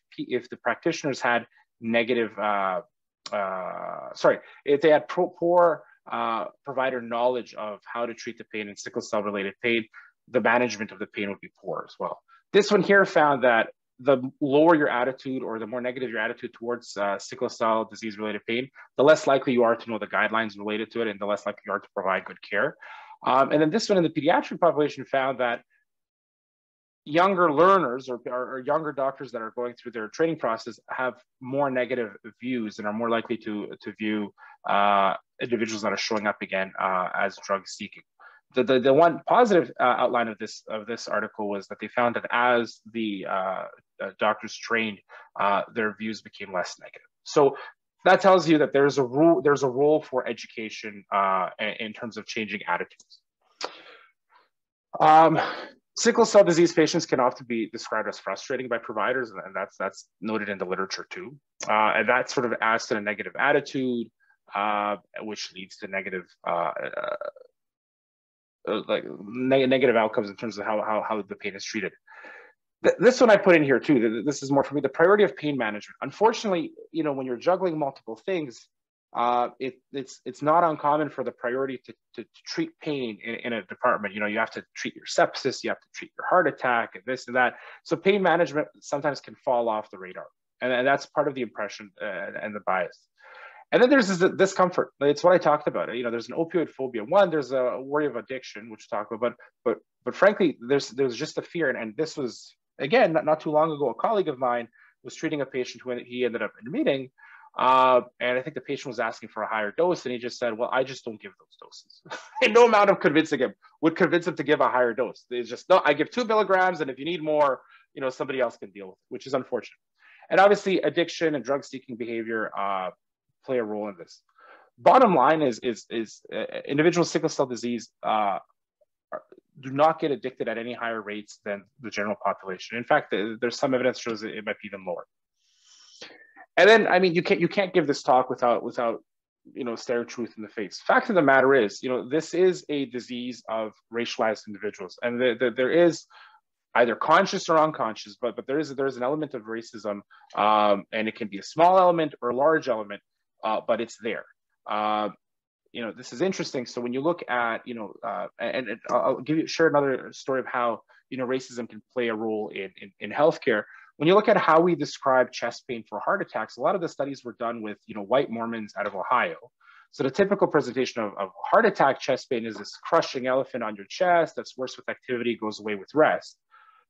the practitioners had negative, if they had poor provider knowledge of how to treat the pain in sickle cell related pain, the management of the pain would be poor as well. This one here found that the lower your attitude, or the more negative your attitude towards sickle cell disease related pain, the less likely you are to know the guidelines related to it, and the less likely you are to provide good care. And then this one in the pediatric population found that younger learners or younger doctors that are going through their training process have more negative views and are more likely to view individuals that are showing up again as drug seeking. The one positive outline of this article was that they found that as the doctors trained, their views became less negative. So that tells you that there's a role for education in terms of changing attitudes. Sickle cell disease patients can often be described as frustrating by providers, and that's noted in the literature too. And that sort of adds to the negative attitude, which leads to negative negative outcomes in terms of how the pain is treated. This one I put in here too. This is more for me, the priority of pain management. Unfortunately, you know, when you're juggling multiple things, it's not uncommon for the priority to treat pain in a department. You know, you have to treat your sepsis, you have to treat your heart attack, and this and that. So pain management sometimes can fall off the radar, and that's part of the impression and the bias. And then there's this discomfort. It's what I talked about. You know, there's an opioid phobia. One, there's a worry of addiction, which we talked about, but frankly, there's just a fear. And this was, again, not too long ago, a colleague of mine was treating a patient who he ended up admitting, and I think the patient was asking for a higher dose, and he just said, well, I just don't give those doses. And no amount of convincing him would convince him to give a higher dose. It's just, no, I give 2 milligrams, and if you need more, you know, somebody else can deal with it, which is unfortunate. And obviously, addiction and drug-seeking behavior play a role in this. Bottom line is individuals with sickle cell disease do not get addicted at any higher rates than the general population. In fact, there's some evidence shows that it might be even lower. And then, I mean, you can't give this talk without you know, staring truth in the face. Fact of the matter is, you know, this is a disease of racialized individuals, and there is either conscious or unconscious, but there's an element of racism, and it can be a small element or a large element, but it's there. You know, this is interesting. So when you look at, you know, and I'll share another story of how, you know, racism can play a role in healthcare. When you look at how we describe chest pain for heart attacks, a lot of the studies were done with, you know, white Mormons out of Ohio. So the typical presentation of heart attack chest pain is this crushing elephant on your chest that's worse with activity, goes away with rest.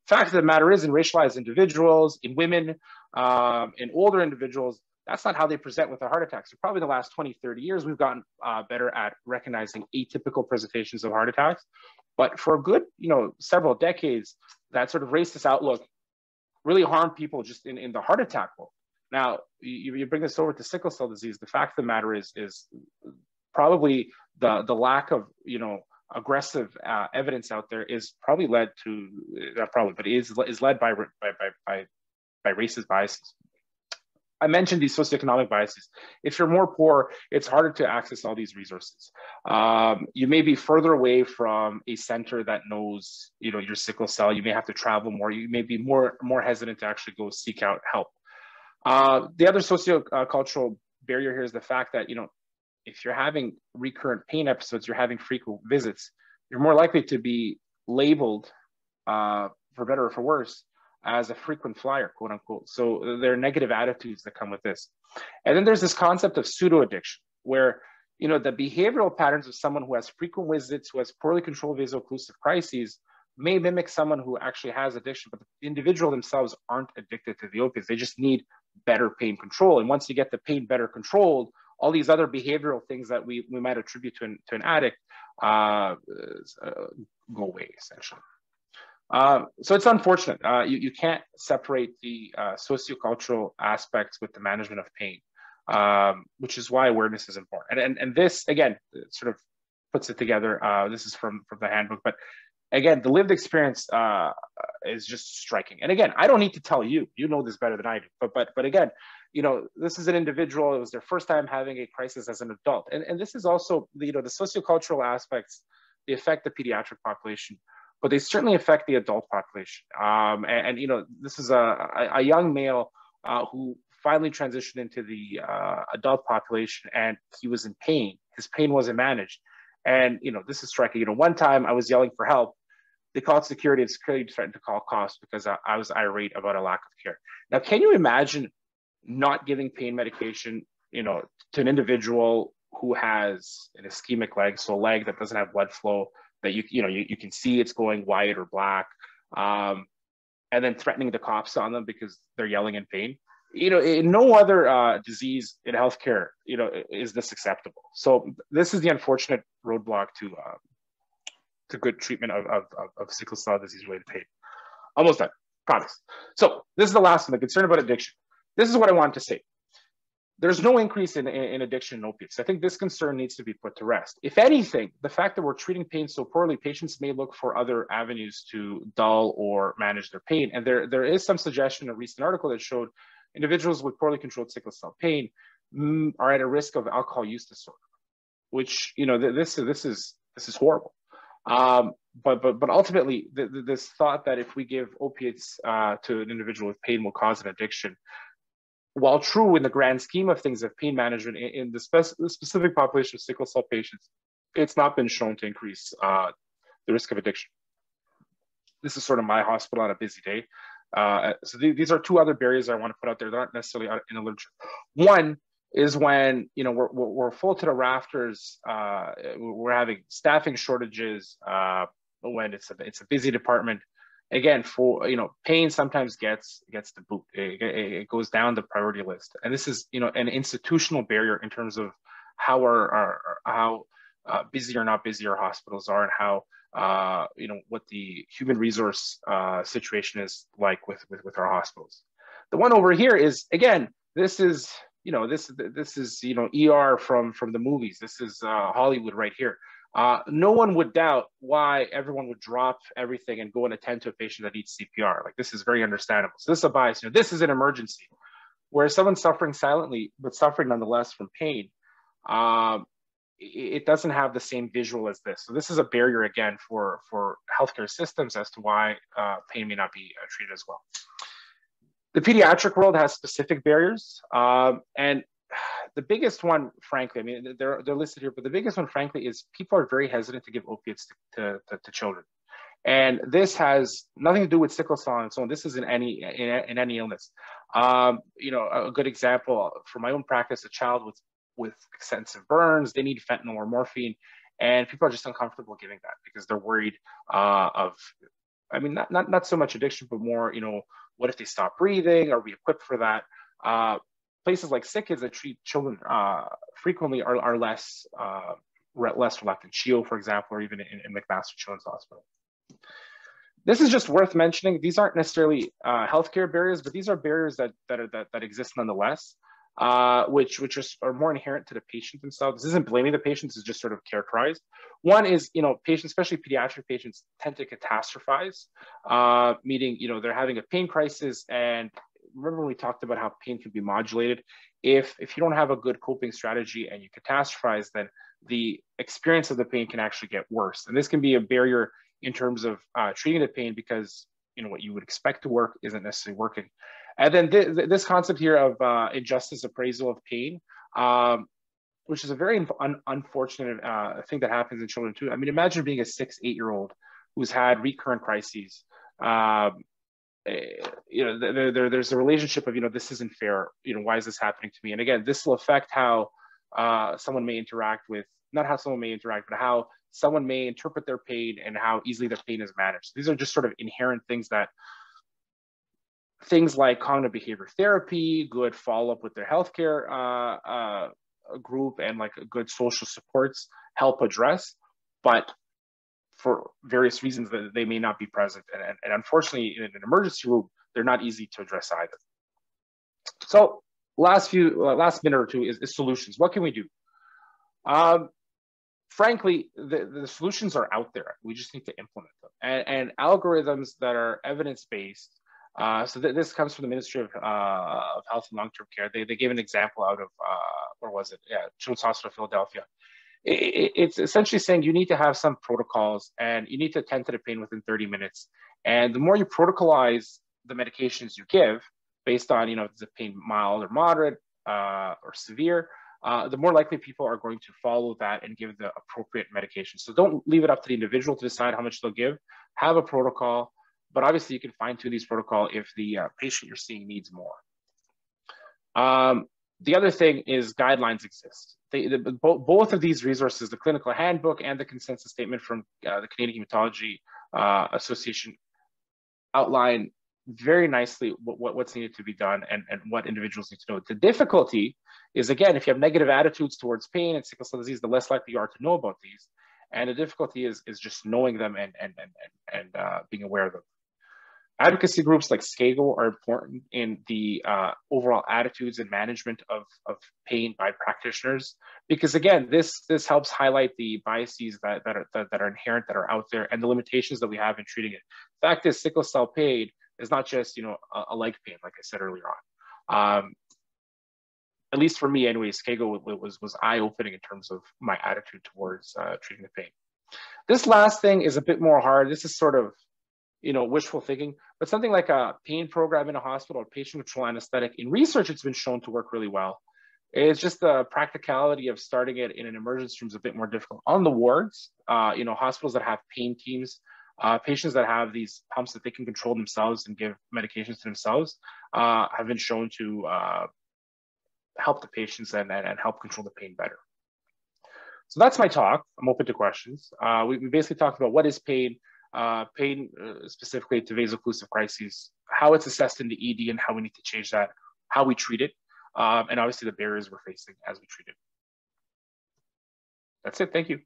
Fact of the matter is, in racialized individuals, in women, in older individuals, that's not how they present with a heart attack. So probably the last 20, 30 years, we've gotten better at recognizing atypical presentations of heart attacks. But for a good, several decades, that sort of racist outlook really harmed people just in the heart attack world. Now, you bring this over to sickle cell disease. The fact of the matter is probably the lack of, aggressive evidence out there is probably led to, not probably, but is led by racist biases. I mentioned these socioeconomic biases. If you're more poor, it's harder to access all these resources. You may be further away from a center that knows, your sickle cell. You may have to travel more. You may be more hesitant to actually go seek out help. The other sociocultural barrier here is the fact that, if you're having recurrent pain episodes, you're having frequent visits, you're more likely to be labeled, for better or for worse, as a frequent flyer, quote unquote. So there are negative attitudes that come with this. And then there's this concept of pseudo addiction, where, the behavioral patterns of someone who has frequent visits, who has poorly controlled vaso-occlusive crises, may mimic someone who actually has addiction, but the individual themselves aren't addicted to the opiates. They just need better pain control. And once you get the pain better controlled, all these other behavioral things that we might attribute to an addict go away, essentially. So it's unfortunate. You can't separate the sociocultural aspects with the management of pain, which is why awareness is important. And this, again, sort of puts it together. This is from the handbook, but again, the lived experience is just striking. And again, I don't need to tell you, you know this better than I do, but again, this is an individual, it was their first time having a crisis as an adult. And this is also, the sociocultural aspects, they affect the pediatric population, but they certainly affect the adult population. And this is a young male who finally transitioned into the adult population, and he was in pain. His pain wasn't managed. And, this is striking. One time I was yelling for help. They called security, and security threatened to call cops because I was irate about a lack of care. Now, can you imagine not giving pain medication, to an individual who has an ischemic leg, so a leg that doesn't have blood flow, that you can see it's going white or black, and then threatening the cops on them because they're yelling in pain? In no other disease in healthcare, is this acceptable. So this is the unfortunate roadblock to good treatment of sickle cell disease related pain. Almost done, promise. So this is the last one, the concern about addiction. This is what I wanted to say. There's no increase in addiction in opiates. I think this concern needs to be put to rest. If anything, the fact that we're treating pain so poorly, patients may look for other avenues to dull or manage their pain. And there is some suggestion in a recent article that showed individuals with poorly controlled sickle cell pain are at a risk of alcohol use disorder, which, this is horrible. But ultimately, this thought that if we give opiates to an individual with pain will cause an addiction, while true in the grand scheme of things of pain management in the specific population of sickle cell patients, it's not been shown to increase the risk of addiction. This is sort of my hospital on a busy day. So these are two other barriers I want to put out there. They're not necessarily in the literature. One is when we're full to the rafters. We're having staffing shortages. When it's a busy department. Again, for pain sometimes gets the boot. It goes down the priority list, and this is an institutional barrier in terms of how busy or not busy our hospitals are, and how what the human resource situation is like with our hospitals. The one over here is, again, this is this is ER from the movies. This is Hollywood right here. No one would doubt why everyone would drop everything and go and attend to a patient that needs CPR. Like, this is very understandable. So this is a bias. This is an emergency. Whereas someone suffering silently, but suffering nonetheless from pain, it doesn't have the same visual as this. So this is a barrier, again, for healthcare systems as to why pain may not be treated as well. The pediatric world has specific barriers. And the biggest one, frankly, I mean, they're listed here, but the biggest one, frankly, is people are very hesitant to give opiates to children. And this has nothing to do with sickle cell and so on. This is in any illness. A good example from my own practice: a child with extensive burns, they need fentanyl or morphine, and people are just uncomfortable giving that because they're worried not so much addiction, but more, what if they stop breathing? Are we equipped for that? Places like Sick Kids that treat children frequently are less less reluctant. CHIO, for example, or even in McMaster Children's Hospital. This is just worth mentioning. These aren't necessarily healthcare barriers, but these are barriers that exist nonetheless, which are more inherent to the patient themselves. This isn't blaming the patients; it's just sort of characterized. One is, patients, especially pediatric patients, tend to catastrophize, meaning they're having a pain crisis. And remember when we talked about how pain can be modulated? If you don't have a good coping strategy and you catastrophize, then the experience of the pain can actually get worse, and this can be a barrier in terms of treating the pain, because what you would expect to work isn't necessarily working. And then this concept here of injustice appraisal of pain, which is a very unfortunate thing that happens in children too. I mean, imagine being a 6-8-year-old who's had recurrent crises. There's a relationship of, this isn't fair. Why is this happening to me? And again, this will affect how someone may interact with, not how someone may interact, but how someone may interpret their pain and how easily their pain is managed. These are just sort of inherent things that things like cognitive behavior therapy, good follow-up with their healthcare group, and like good social supports help address, but for various reasons that they may not be present. And unfortunately, in an emergency room, they're not easy to address either. So last minute or two is solutions. What can we do? Frankly, the solutions are out there. We just need to implement them. And algorithms that are evidence-based. So this comes from the Ministry of Health and Long-Term Care. They gave an example out of, where was it? Yeah, Children's Hospital of Philadelphia. It's essentially saying you need to have some protocols and you need to attend to the pain within 30 minutes. And the more you protocolize the medications you give based on, is the pain mild or moderate or severe, the more likely people are going to follow that and give the appropriate medication. So don't leave it up to the individual to decide how much they'll give. Have a protocol, but obviously you can fine tune these protocol if the patient you're seeing needs more. The other thing is guidelines exist. Both of these resources, the clinical handbook and the consensus statement from the Canadian Hematology Association, outline very nicely what's needed to be done and what individuals need to know. The difficulty is, again, if you have negative attitudes towards pain and sickle cell disease, the less likely you are to know about these. And the difficulty is just knowing them and being aware of them. Advocacy groups like SCAGO are important in the overall attitudes and management of pain by practitioners, because again, this helps highlight the biases that are inherent, that are out there, and the limitations that we have in treating it. The fact is, sickle cell pain is not just a leg pain, like I said earlier on. At least for me, anyway, SCAGO was eye-opening in terms of my attitude towards treating the pain. This last thing is a bit more hard. This is sort of wishful thinking, but something like a pain program in a hospital or patient control anesthetic, in research, it's been shown to work really well. It's just the practicality of starting it in an emergency room is a bit more difficult. On the wards, hospitals that have pain teams, patients that have these pumps that they can control themselves and give medications to themselves have been shown to help the patients and help control the pain better. So that's my talk. I'm open to questions. We basically talked about what is pain, specifically to vaso-occlusive crises, how it's assessed in the ED and how we need to change that, how we treat it, and obviously the barriers we're facing as we treat it. That's it. Thank you.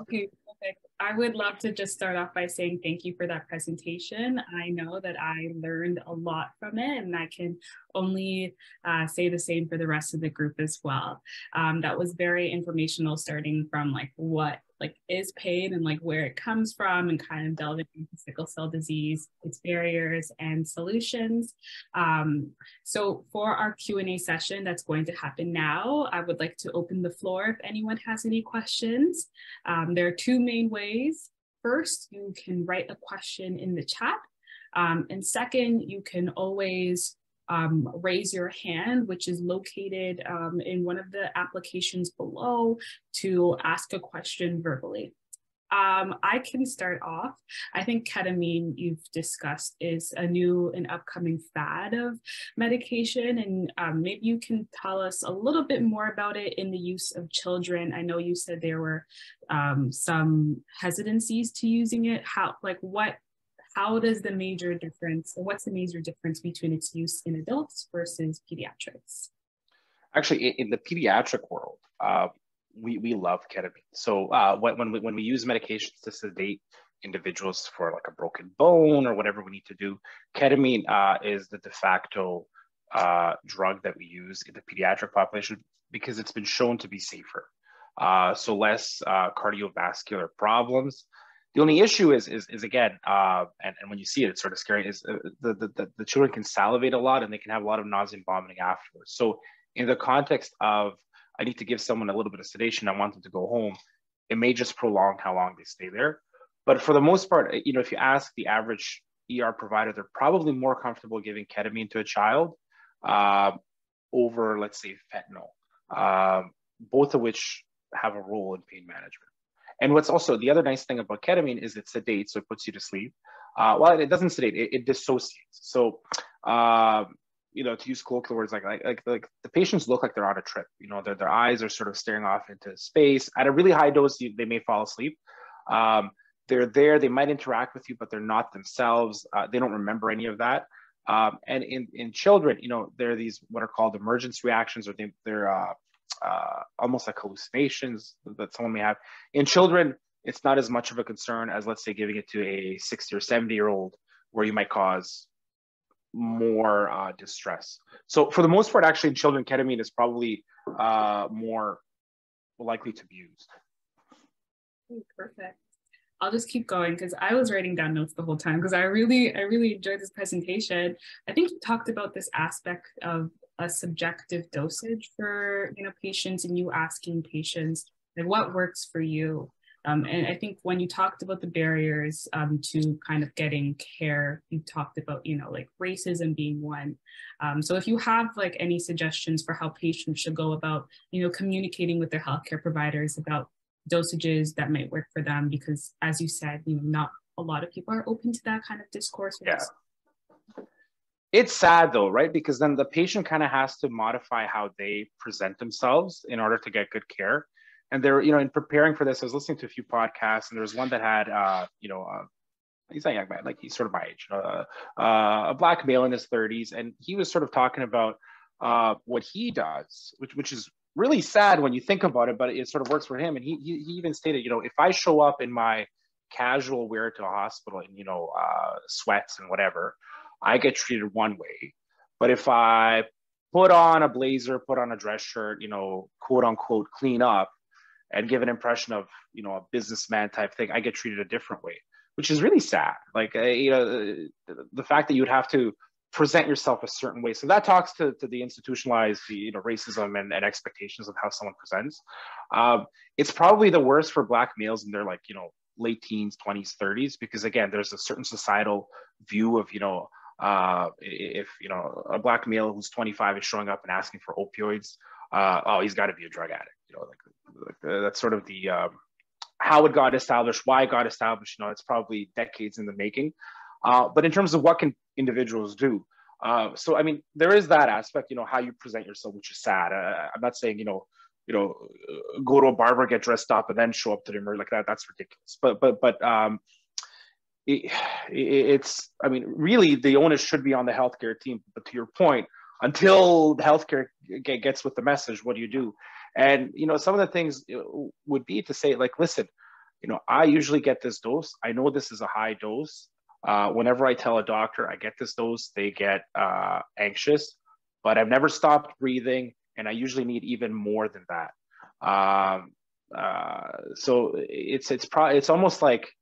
Okay, perfect. I would love to just start off by saying thank you for that presentation. I know that I learned a lot from it, and I can only say the same for the rest of the group as well. That was very informational, starting from what is pain and where it comes from, and kind of delving into sickle cell disease, its barriers and solutions. So for our Q&A session that's going to happen now, I would like to open the floor if anyone has any questions. There are two main ways. First, you can write a question in the chat. And second, you can always raise your hand, which is located in one of the applications below, to ask a question verbally. I can start off. I think ketamine, you've discussed, is a new and upcoming fad of medication, and maybe you can tell us a little bit more about it in the use of children. I know you said there were some hesitancies to using it. How does the major difference, or what's the major difference between its use in adults versus pediatrics? Actually, in the pediatric world, we love ketamine. So when we use medications to sedate individuals for like a broken bone or whatever we need to do, ketamine is the de facto drug that we use in the pediatric population because it's been shown to be safer. So less cardiovascular problems. The only issue is again, and when you see it, it's sort of scary, is the children can salivate a lot and they can have a lot of nausea and vomiting afterwards. So in the context of, I need to give someone a little bit of sedation, I want them to go home, it may just prolong how long they stay there. But for the most part, you know, if you ask the average ER provider, they're probably more comfortable giving ketamine to a child over, let's say, fentanyl, both of which have a role in pain management. And what's also the other nice thing about ketamine is it sedates, so it puts you to sleep. Well, it doesn't sedate, it dissociates. So, you know, to use colloquial words, like the patients look like they're on a trip. You know, their eyes are sort of staring off into space. At a really high dose, they may fall asleep. They're there, they might interact with you, but they're not themselves. They don't remember any of that. And in children, you know, there are these what are called emergence reactions, or they're almost like hallucinations that someone may have. In children, it's not as much of a concern as, let's say, giving it to a 60 or 70-year-old, where you might cause more distress. So for the most part, actually, in children, ketamine is probably more likely to be used. Perfect. I'll just keep going because I was writing down notes the whole time because I really enjoyed this presentation. I think you talked about this aspect of a subjective dosage for, you know, patients, and you asking patients like what works for you. And I think when you talked about the barriers to kind of getting care, you talked about, you know, like racism being one. So if you have like any suggestions for how patients should go about, you know, communicating with their healthcare providers about dosages that might work for them, because as you said, you know, not a lot of people are open to that kind of discourse. Yeah. It's sad though, right? Because then the patient kind of has to modify how they present themselves in order to get good care. And there, you know, in preparing for this, I was listening to a few podcasts, and there was one that had, you know, he's not young man, like he's sort of my age, a black male in his 30s, and he was sort of talking about what he does, which is really sad when you think about it, but it sort of works for him. And he even stated, you know, if I show up in my casual wear to a hospital and, you know, sweats and whatever, I get treated one way. But if I put on a blazer, put on a dress shirt, you know, quote unquote, clean up and give an impression of, you know, a businessman type thing, I get treated a different way, which is really sad. Like, you know, the fact that you would have to present yourself a certain way. So that talks to the institutionalized, you know, racism and expectations of how someone presents. It's probably the worst for Black males in their, like, you know, late teens, 20s, 30s, because again, there's a certain societal view of, you know, if, you know, a Black male who's 25 is showing up and asking for opioids, oh, he's got to be a drug addict. You know, like that's sort of the how it got established, why it got established. You know, it's probably decades in the making. But in terms of what can individuals do, so I mean, there is that aspect. You know, how you present yourself, which is sad. I'm not saying, you know, go to a barber, get dressed up, and then show up to the mirror like that. That's ridiculous. But it's, I mean, really, the onus should be on the healthcare team. But to your point, until the healthcare gets with the message, what do you do? And, you know, some of the things would be to say, like, listen, you know, I usually get this dose. I know this is a high dose. Whenever I tell a doctor I get this dose, they get anxious, but I've never stopped breathing, and I usually need even more than that. So it's almost like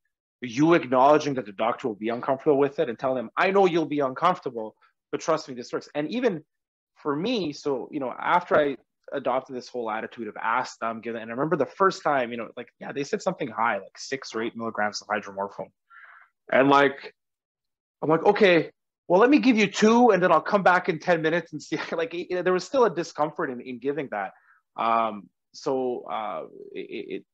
you acknowledging that the doctor will be uncomfortable with it and telling them, I know you'll be uncomfortable, but trust me, this works. And even for me, so, you know, after I adopted this whole attitude of ask them, give them, and I remember the first time, you know, like, yeah, they said something high, like 6 or 8 milligrams of hydromorphone. And like, I'm like, okay, well, let me give you 2 and then I'll come back in 10 minutes and see. Like, there was still a discomfort in giving that.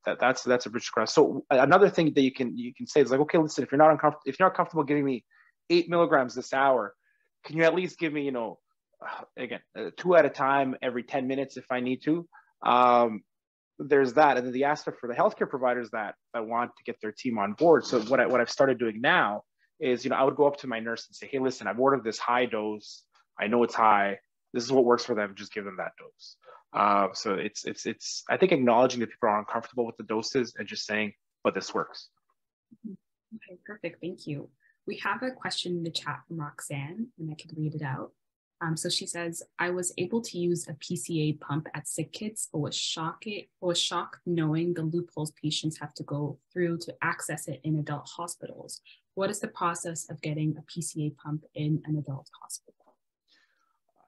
That's a bridge across. So another thing that you can say is like, okay, listen, if you're not comfortable giving me 8 milligrams this hour, can you at least give me, you know, again, 2 at a time every 10 minutes if I need to. There's that. And then the aspect for the healthcare providers that want to get their team on board. So what I've started doing now is, you know, I would go up to my nurse and say, hey, listen, I've ordered this high dose. I know it's high. This is what works for them. Just give them that dose. So it's I think acknowledging that people are uncomfortable with the doses and just saying, but this works. Okay, perfect. Thank you. We have a question in the chat from Roxanne, and I can read it out. So she says, I was able to use a PCA pump at Sick Kids, but was shocked knowing the loopholes patients have to go through to access it in adult hospitals. What is the process of getting a PCA pump in an adult hospital?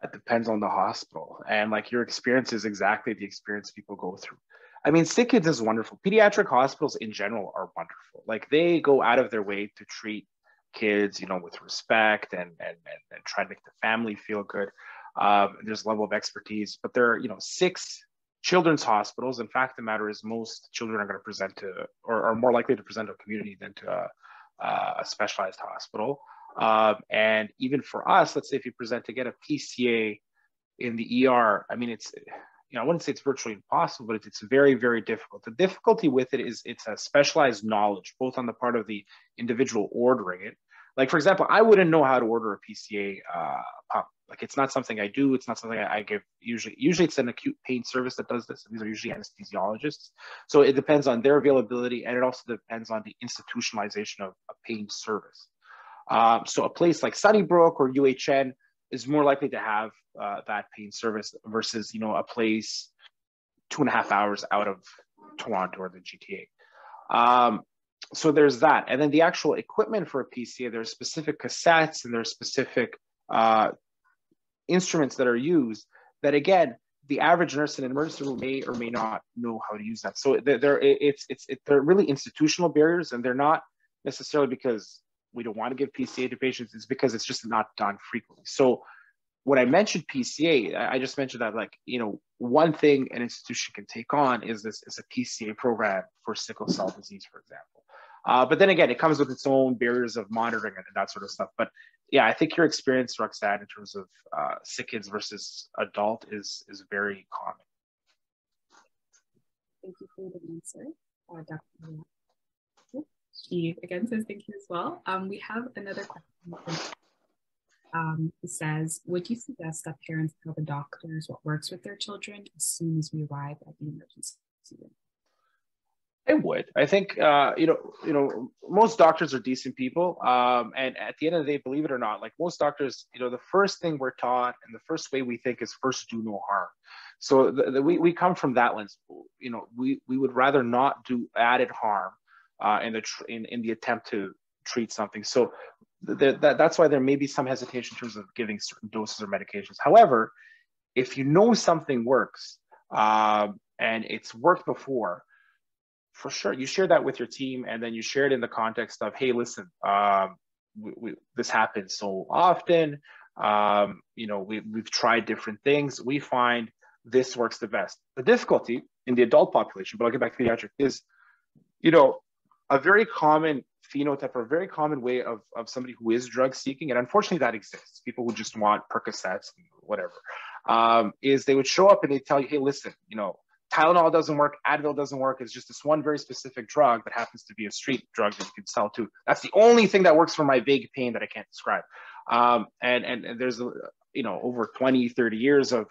It depends on the hospital, and like your experience is exactly the experience people go through. I mean, Sick Kids is wonderful. Pediatric hospitals in general are wonderful. Like they go out of their way to treat kids, you know, with respect and try to make the family feel good. There's a level of expertise, but there are, you know, 6 children's hospitals. In fact, the matter is most children are going to present to, or are more likely to present to a community than to a specialized hospital. And even for us, let's say if you present to get a PCA in the ER, I mean, it's, you know, I wouldn't say it's virtually impossible, but it's very, very difficult. The difficulty with it is it's a specialized knowledge, both on the part of the individual ordering it. Like, for example, I wouldn't know how to order a PCA pump. Like, it's not something I do. It's not something I give usually. Usually it's an acute pain service that does this. These are usually anesthesiologists. So it depends on their availability, and it also depends on the institutionalization of a pain service. So a place like Sunnybrook or UHN is more likely to have that pain service versus, you know, a place 2.5 hours out of Toronto or the GTA. So there's that. And then the actual equipment for a PCA, there's specific cassettes and there's specific instruments that are used that, again, the average nurse in an emergency room may or may not know how to use that. So they're really institutional barriers, and they're not necessarily because we don't want to give PCA to patients. It's because it's just not done frequently. So when I mentioned PCA, I just mentioned that, like, you know, one thing an institution can take on is a PCA program for sickle cell disease, for example. But then again, it comes with its own barriers of monitoring and that sort of stuff. But yeah, I think your experience, Roxanne, in terms of sick kids versus adult is very common. Thank you for the answer, Dr. She again says thank you as well. We have another question. It says, would you suggest that parents tell the doctors what works with their children as soon as we arrive at the emergency room? I would. I think you know, most doctors are decent people, and at the end of the day, believe it or not, like most doctors, you know, the first thing we're taught and the first way we think is first do no harm. So we come from that lens. You know, we would rather not do added harm in the attempt to treat something. So that's why there may be some hesitation in terms of giving certain doses or medications. However, if you know something works and it's worked before, for sure, you share that with your team, and then you share it in the context of, hey, listen, this happens so often. You know, we've tried different things. We find this works the best. The difficulty in the adult population, but I'll get back to pediatric, is, you know, a very common phenotype or a very common way of somebody who is drug seeking, and unfortunately that exists, people who just want Percocets and whatever, is they would show up and they tell you, hey, listen, you know, Tylenol doesn't work, Advil doesn't work. It's just this one very specific drug that happens to be a street drug that you can sell too. That's the only thing that works for my vague pain that I can't describe. And there's, you know, over 20, 30 years of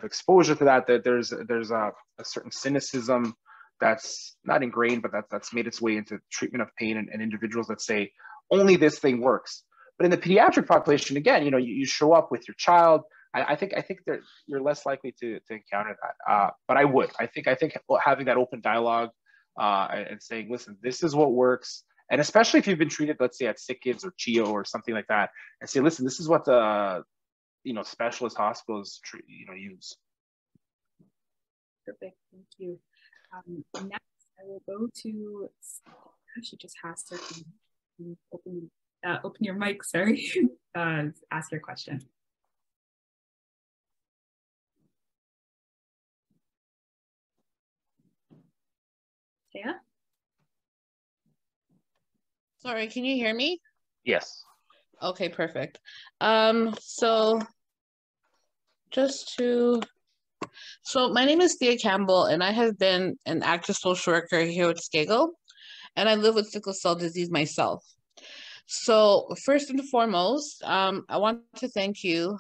exposure to that there's a certain cynicism that's not ingrained, but that's made its way into treatment of pain and individuals that say only this thing works. But in the pediatric population, again, you know, you show up with your child. I think that you're less likely to encounter that. But I think having that open dialogue and saying, listen, this is what works. And especially if you've been treated, let's say at Sick Kids or CHIO or something like that, and say, listen, this is what the, you know, specialist hospitals, you know, use. Perfect, thank you. Next, I will go to, she just has to open your mic, sorry, ask your question. Yeah. Sorry, can you hear me? Yes. Okay, perfect. So my name is Thea Campbell, and I have been an active social worker here at Sickle, and I live with sickle cell disease myself. So first and foremost, I want to thank you,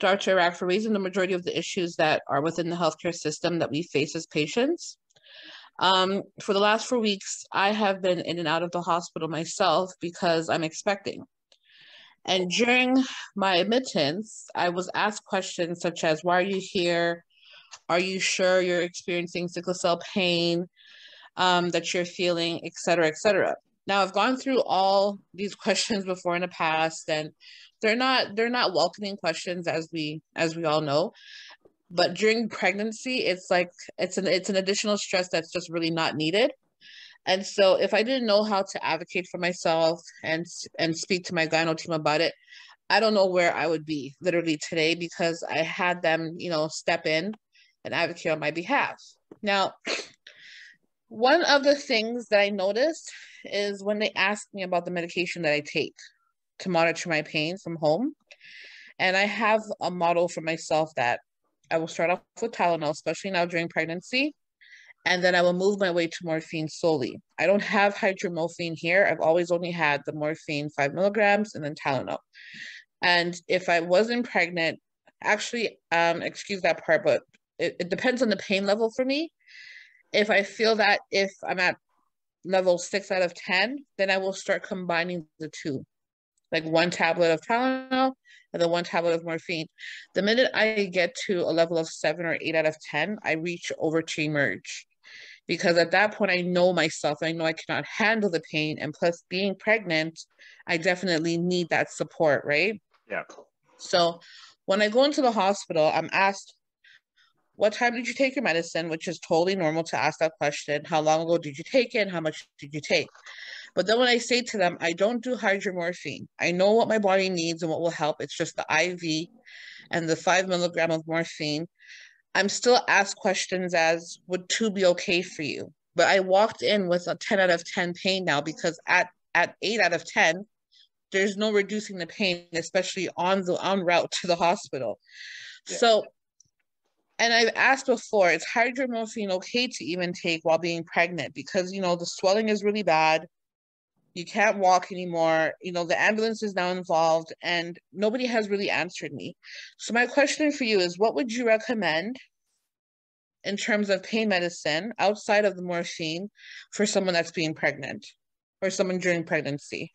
Dr. Erak for raising the majority of the issues that are within the healthcare system that we face as patients. For the last 4 weeks, I have been in and out of the hospital myself because I'm expecting. And during my admittance, I was asked questions such as, why are you here? Are you sure you're experiencing sickle cell pain that you're feeling, et cetera, et cetera. Now, I've gone through all these questions before in the past, and they're not welcoming questions, as we all know. But during pregnancy, it's like it's an additional stress that's just really not needed. And so if I didn't know how to advocate for myself and speak to my gyno team about it, I don't know where I would be literally today, because I had them, step in and advocate on my behalf. Now, one of the things that I noticed is when they asked me about the medication that I take to monitor my pain from home. And I have a model for myself that I will start off with Tylenol, especially now during pregnancy, and then I will move my way to morphine slowly. I don't have hydromorphine here. I've always only had the morphine 5 milligrams and then Tylenol. And if I wasn't pregnant, actually, excuse that part, but it depends on the pain level for me. If I feel that if I'm at level 6 out of 10, then I will start combining the two, like 1 tablet of Tylenol and then 1 tablet of morphine. The minute I get to a level of 7 or 8 out of 10, I reach over to emerge. Because at that point, I know myself. I know I cannot handle the pain. And plus, being pregnant, I definitely need that support, right? Yeah. So when I go into the hospital, I'm asked, what time did you take your medicine? Which is totally normal to ask that question. How long ago did you take it? How much did you take? But then when I say to them, I don't do hydromorphine. I know what my body needs and what will help. It's just the IV and the 5 milligram of morphine. I'm still asked questions as, would 2 be okay for you? But I walked in with a 10 out of 10 pain now, because at 8 out of 10, there's no reducing the pain, especially en route to the hospital. Yeah. So, and I've asked before, is hydromorphine okay to even take while being pregnant? Because, the swelling is really bad. You can't walk anymore. The ambulance is now involved, and nobody has really answered me. So my question for you is, what would you recommend in terms of pain medicine outside of the morphine for someone that's being pregnant or someone during pregnancy?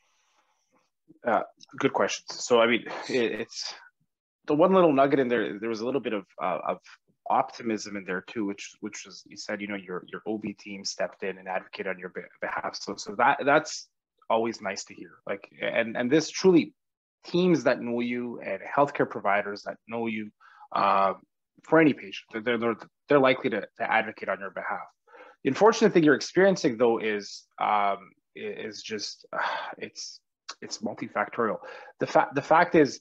Good questions. So, I mean, it's the one little nugget in there. There was a little bit of optimism in there too, which was, you said, your OB team stepped in and advocated on your behalf. So that's always nice to hear. Like, and this truly, teams that know you and healthcare providers that know you, for any patient, they're likely to advocate on your behalf. The unfortunate thing you're experiencing, though, is just it's multifactorial. The fact is,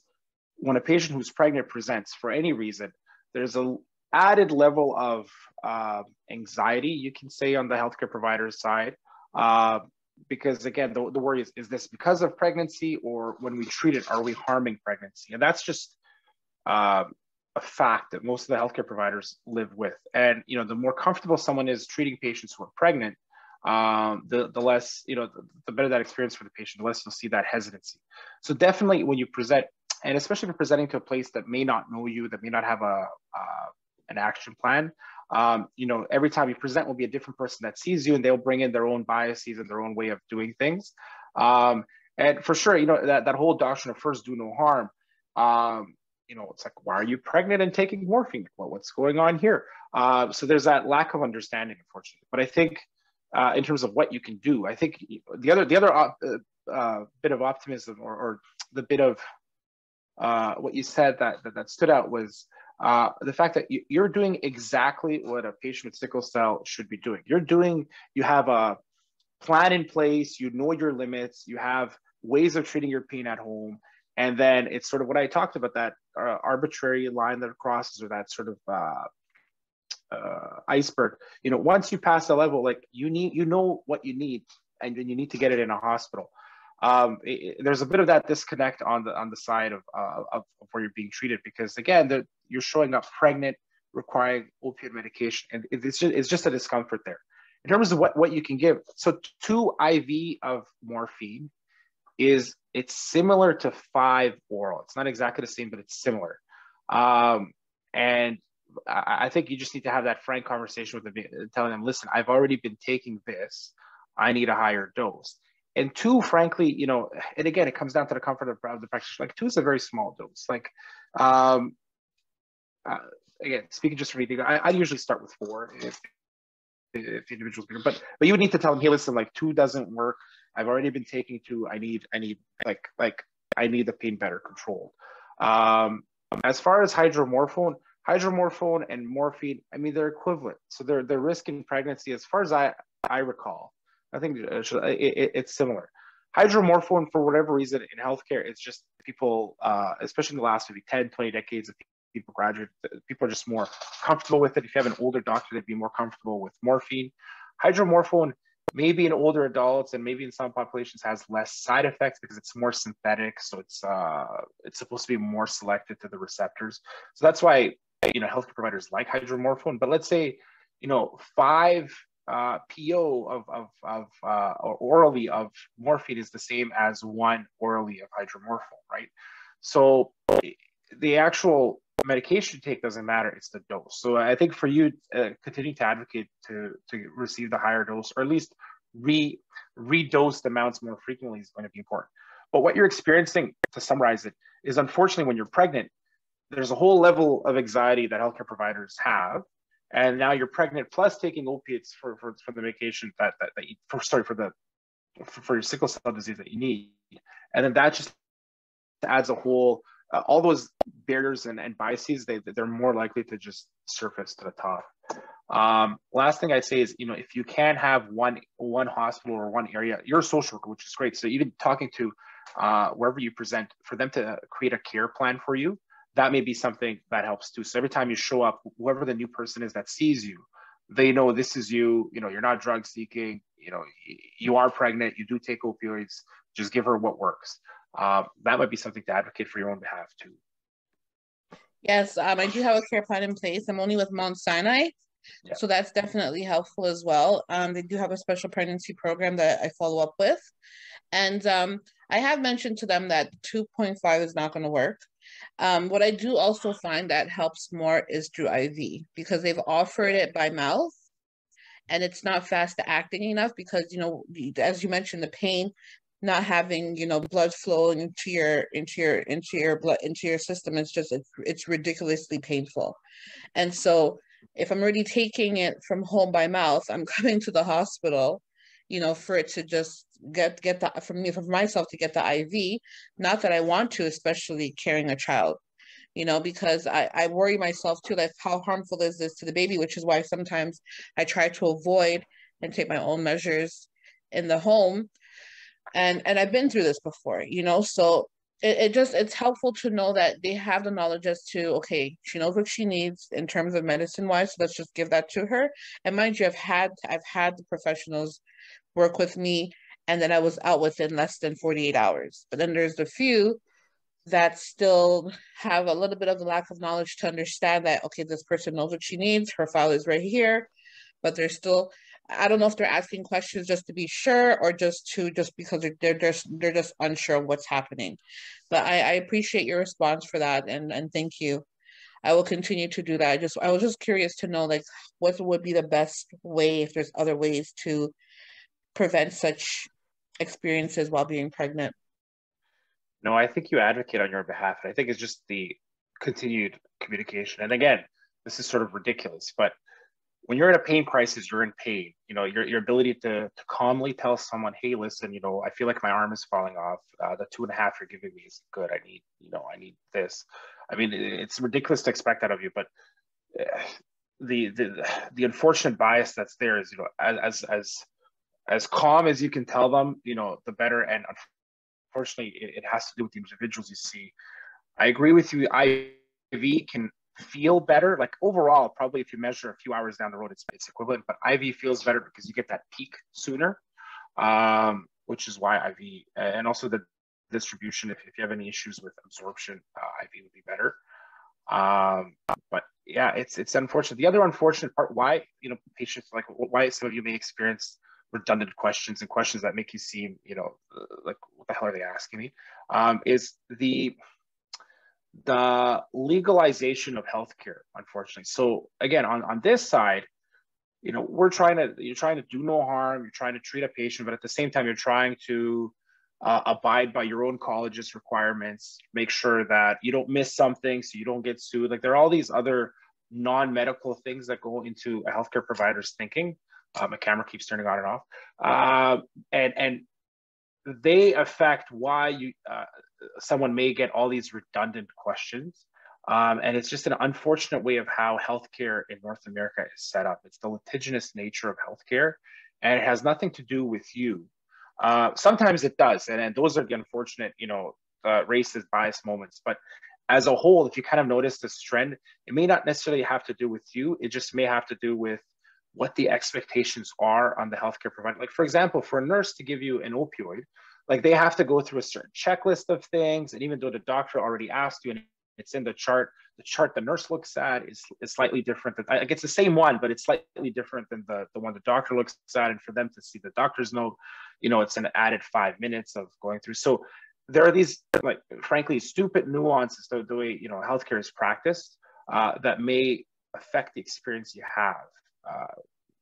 when a patient who's pregnant presents for any reason, there's a added level of anxiety, you can say, on the healthcare provider's side, because again, the worry is this because of pregnancy, or when we treat it, are we harming pregnancy? And that's just a fact that most of the healthcare providers live with. And the more comfortable someone is treating patients who are pregnant, the less, the better that experience for the patient, the less you'll see that hesitancy. So definitely when you present, and especially if you're presenting to a place that may not know you, that may not have an action plan, every time you present will be a different person that sees you, and they'll bring in their own biases and their own way of doing things. And for sure, that whole doctrine of first do no harm, it's like, why are you pregnant and taking morphine? Well, what's going on here? So there's that lack of understanding, unfortunately. But I think in terms of what you can do, I think the other bit of optimism, or the bit of what you said that stood out was the fact that you're doing exactly what a patient with sickle cell should be doing. You have a plan in place, your limits, you have ways of treating your pain at home. And then it's sort of what I talked about, that arbitrary line that crosses, or that sort of iceberg. Once you pass a level, like you know what you need, and then you need to get it in a hospital. There's a bit of that disconnect on the side of where you're being treated, because again, you're showing up pregnant, requiring opioid medication, and it's just a discomfort there. In terms of what you can give, so 2 IV of morphine it's similar to 5 oral. It's not exactly the same, but it's similar. And I think you just need to have that frank conversation with them, telling them, listen, I've already been taking this. I need a higher dose. And 2, frankly, you know, and again, it comes down to the comfort of the practitioner. Like 2 is a very small dose. Like, again, speaking just for me, I usually start with 4 if the individual's bigger. But you would need to tell them, hey, listen, like 2 doesn't work. I've already been taking 2. I need the pain better controlled. As far as hydromorphone and morphine, I mean, they're equivalent. So their risk in pregnancy, as far as I recall, I think it's similar. Hydromorphone, for whatever reason, in healthcare, it's just people, especially in the last maybe 10, 20 decades of people graduate, people are just more comfortable with it. If you have an older doctor, they'd be more comfortable with morphine. Hydromorphone, maybe in older adults and maybe in some populations, has less side effects because it's more synthetic. So it's supposed to be more selected to the receptors. So that's why, you know, healthcare providers like hydromorphone. But let's say, you know, 5 PO or orally of morphine is the same as 1 orally of hydromorphone, right? So the actual medication take doesn't matter, it's the dose. So I think for you, continuing to advocate to receive the higher dose, or at least redose the amounts more frequently, is going to be important. But what you're experiencing, to summarize it, is unfortunately when you're pregnant, there's a whole level of anxiety that healthcare providers have. And now you're pregnant plus taking opiates for the medication for your sickle cell disease that you need. And then that just adds a whole, all those barriers and biases, they're more likely to just surface to the top. Last thing I say is, you know, if you can have one hospital or one area, you're a social worker, which is great. So even talking to wherever you present, for them to create a care plan for you, that may be something that helps too. So every time you show up, whoever the new person is that sees you, they know this is you. You know, you're not drug seeking. You know, you are pregnant. You do take opioids. Just give her what works. That might be something to advocate for your own behalf too. Yes, I do have a care plan in place. I'm only with Mount Sinai, yeah. So that's definitely helpful as well. They do have a special pregnancy program that I follow up with. And I have mentioned to them that 2.5 is not going to work. What I do also find that helps more is through IV, because they've offered it by mouth and it's not fast acting enough because, you know, as you mentioned, the pain, not having, you know, blood flowing into your system, it's ridiculously painful. And so if I'm already taking it from home by mouth, I'm coming to the hospital, you know, for it to just get the, for myself to get the IV. Not that I want to, especially carrying a child, you know, because I worry myself too, like how harmful is this to the baby, which is why sometimes I try to avoid and take my own measures in the home. And I've been through this before, you know, so it's helpful to know that they have the knowledge as to, okay, she knows what she needs in terms of medicine wise, so let's just give that to her. And mind you, I've had the professionals work with me, and then I was out within less than 48 hours. But then there's the few that still have a little bit of the lack of knowledge to understand that, okay, this person knows what she needs, her file is right here, but they're still, I don't know if they're asking questions just to be sure or just because they're just unsure of what's happening. But I appreciate your response for that, and thank you. I will continue to do that. I was just curious to know, like, what would be the best way, if there's other ways to prevent such experiences while being pregnant. No, I think you advocate on your behalf. I think it's just the continued communication. And again, this is sort of ridiculous, but when you're in a pain crisis, you're in pain. You know, your ability to calmly tell someone, hey, listen, you know, I feel like my arm is falling off. The 2.5 you're giving me is good. I need this. I mean, it's ridiculous to expect that of you, but the unfortunate bias that's there is, you know, as calm as you can tell them, you know, the better. And unfortunately, it has to do with the individuals you see. I agree with you. IV can feel better, like overall, probably if you measure a few hours down the road, it's equivalent, but IV feels better because you get that peak sooner, which is why IV, and also the distribution, if you have any issues with absorption, IV would be better. But yeah, it's unfortunate. The other unfortunate part, why, you know, patients, like why some of you may experience redundant questions and questions that make you seem, you know, like, what the hell are they asking me, is the legalization of healthcare, unfortunately. So again, on this side, you know, you're trying to do no harm, you're trying to treat a patient, but at the same time, you're trying to abide by your own college's requirements, make sure that you don't miss something so you don't get sued. Like there are all these other non-medical things that go into a healthcare provider's thinking. My camera keeps turning on and off. And they affect why someone may get all these redundant questions. And it's just an unfortunate way of how healthcare in North America is set up. It's the litigious nature of healthcare, and it has nothing to do with you. Sometimes it does, and those are the unfortunate, you know, racist bias moments. But as a whole, if you kind of notice this trend, it may not necessarily have to do with you. It just may have to do with what the expectations are on the healthcare provider. Like, for example, for a nurse to give you an opioid, like they have to go through a certain checklist of things. And even though the doctor already asked you and it's in the chart the nurse looks at is slightly different. Like it's the same one, but it's slightly different than the one the doctor looks at. And for them to see the doctor's note, you know, it's an added 5 minutes of going through. So there are these, like, frankly, stupid nuances to the way, you know, healthcare is practiced that may affect the experience you have.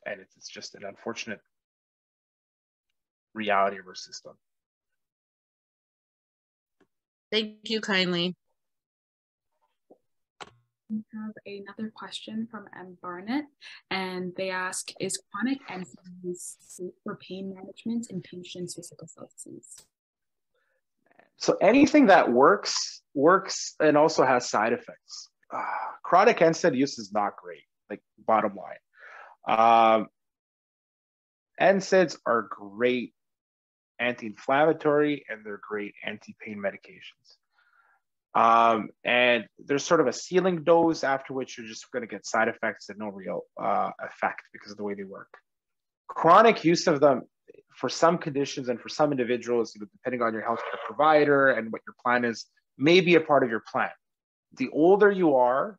And it's just an unfortunate reality of our system. Thank you kindly. We have another question from M. Barnett, and they ask, is chronic NSAIDs safe for pain management in patients with sickle cell disease? So anything that works and also has side effects. Chronic NSAID use is not great, like bottom line. NSAIDs are great anti-inflammatory and they're great anti-pain medications. And there's sort of a ceiling dose after which you're just going to get side effects and no real effect because of the way they work. Chronic use of them for some conditions and for some individuals, you know, depending on your healthcare provider and what your plan is, may be a part of your plan. The older you are,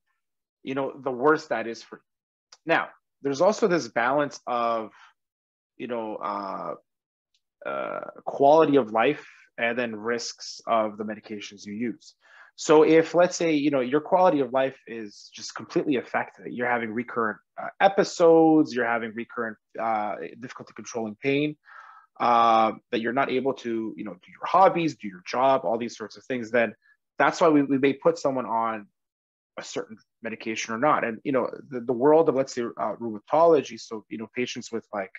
you know, the worse that is for you. Now, there's also this balance of, you know, quality of life and then risks of the medications you use. So if, let's say, you know, your quality of life is just completely affected, you're having recurrent episodes, you're having recurrent difficulty controlling pain, that you're not able to, you know, do your hobbies, do your job, all these sorts of things, then that's why we may put someone on a certain medication or not. And, you know, the world of, let's say, rheumatology, so, you know, patients with like,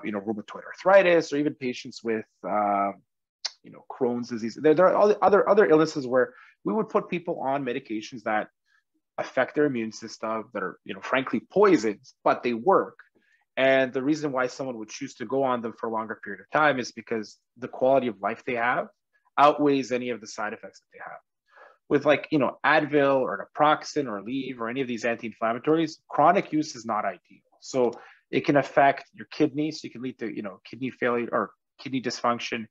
you know, rheumatoid arthritis, or even patients with, you know, Crohn's disease. There are all the other illnesses where we would put people on medications that affect their immune system, that are, you know, frankly poisons, but they work. And the reason why someone would choose to go on them for a longer period of time is because the quality of life they have outweighs any of the side effects that they have. With, like, you know, Advil or naproxen or Aleve or any of these anti-inflammatories, chronic use is not ideal. So it can affect your kidneys. So it can lead to, you know, kidney failure or kidney dysfunction.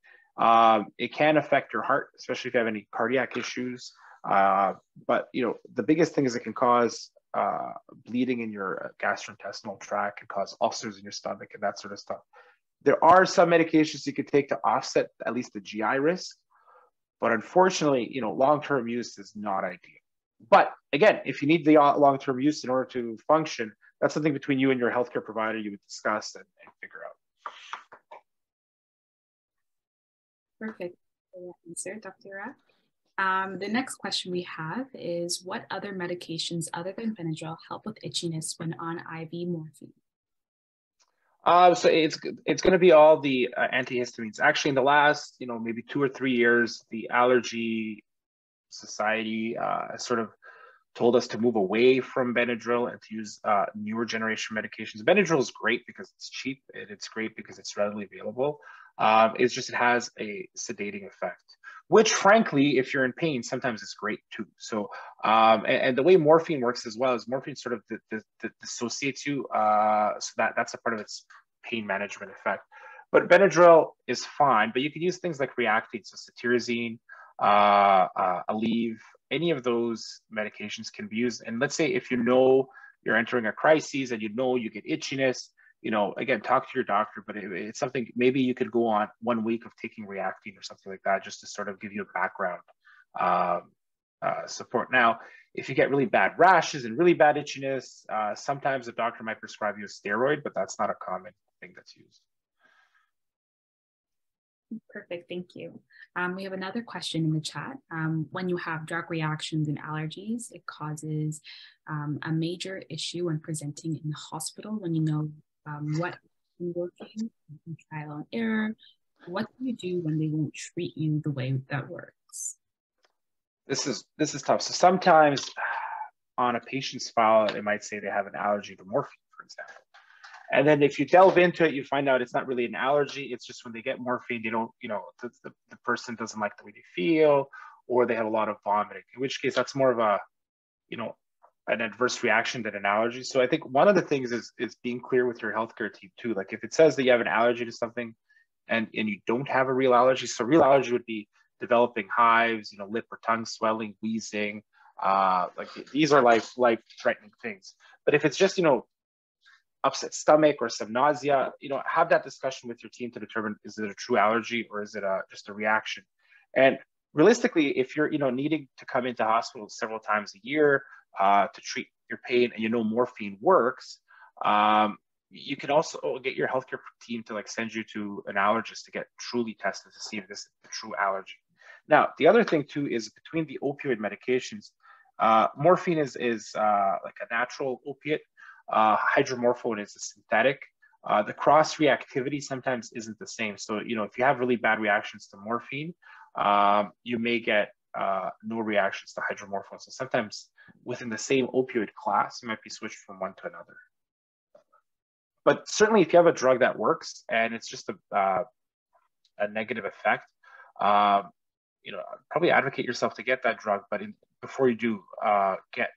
It can affect your heart, especially if you have any cardiac issues. But, you know, the biggest thing is it can cause bleeding in your gastrointestinal tract, can cause ulcers in your stomach and that sort of stuff. There are some medications you could take to offset at least the GI risk, but unfortunately, you know, long-term use is not ideal. But again, if you need the long-term use in order to function, that's something between you and your healthcare provider you would discuss and figure out. Perfect answer, Dr. Erak. The next question we have is, what other medications other than Benadryl help with itchiness when on IV morphine? So it's going to be all the antihistamines. Actually, in the last, you know, maybe 2 or 3 years, the Allergy Society has sort of told us to move away from Benadryl and to use newer generation medications. Benadryl is great because it's cheap, and it's great because it's readily available. It's just, it has a sedating effect, which frankly, if you're in pain, sometimes it's great too. So, and the way morphine works as well is morphine sort of dissociates you, so that's a part of its pain management effect. But Benadryl is fine, but you can use things like Reactine, so cetirizine, Aleve, any of those medications can be used. And let's say if you know you're entering a crisis and you know you get itchiness, you know, again, talk to your doctor, but it's something, maybe you could go on 1 week of taking Reactine or something like that, just to sort of give you a background support. Now, if you get really bad rashes and really bad itchiness, sometimes a doctor might prescribe you a steroid, but that's not a common thing that's used. Perfect, thank you. We have another question in the chat. When you have drug reactions and allergies, it causes a major issue when presenting in the hospital when you know what is working, trial and error. What do you do when they won't treat you the way that works? This is tough. So sometimes on a patient's file, it might say they have an allergy to morphine, for example. And then if you delve into it, you find out it's not really an allergy. It's just when they get morphine, they don't, the person doesn't like the way they feel, or they have a lot of vomiting, in which case that's more of a, an adverse reaction than an allergy. So I think one of the things is being clear with your healthcare team too. Like if it says that you have an allergy to something and you don't have a real allergy, so real allergy would be developing hives, lip or tongue swelling, wheezing, like these are life-threatening things. But if it's just, upset stomach or some nausea, have that discussion with your team to determine, is it a true allergy or is it just a reaction? And realistically, if you're, needing to come into hospital several times a year to treat your pain and morphine works, you can also get your healthcare team to send you to an allergist to get truly tested to see if this is a true allergy. Now, the other thing too is between the opioid medications, morphine is like a natural opiate. Hydromorphone is a synthetic. The cross reactivity sometimes isn't the same. So, if you have really bad reactions to morphine, you may get no reactions to hydromorphone. So sometimes within the same opioid class, you might be switched from one to another. But certainly if you have a drug that works and it's just a negative effect, probably advocate yourself to get that drug, but before you do, get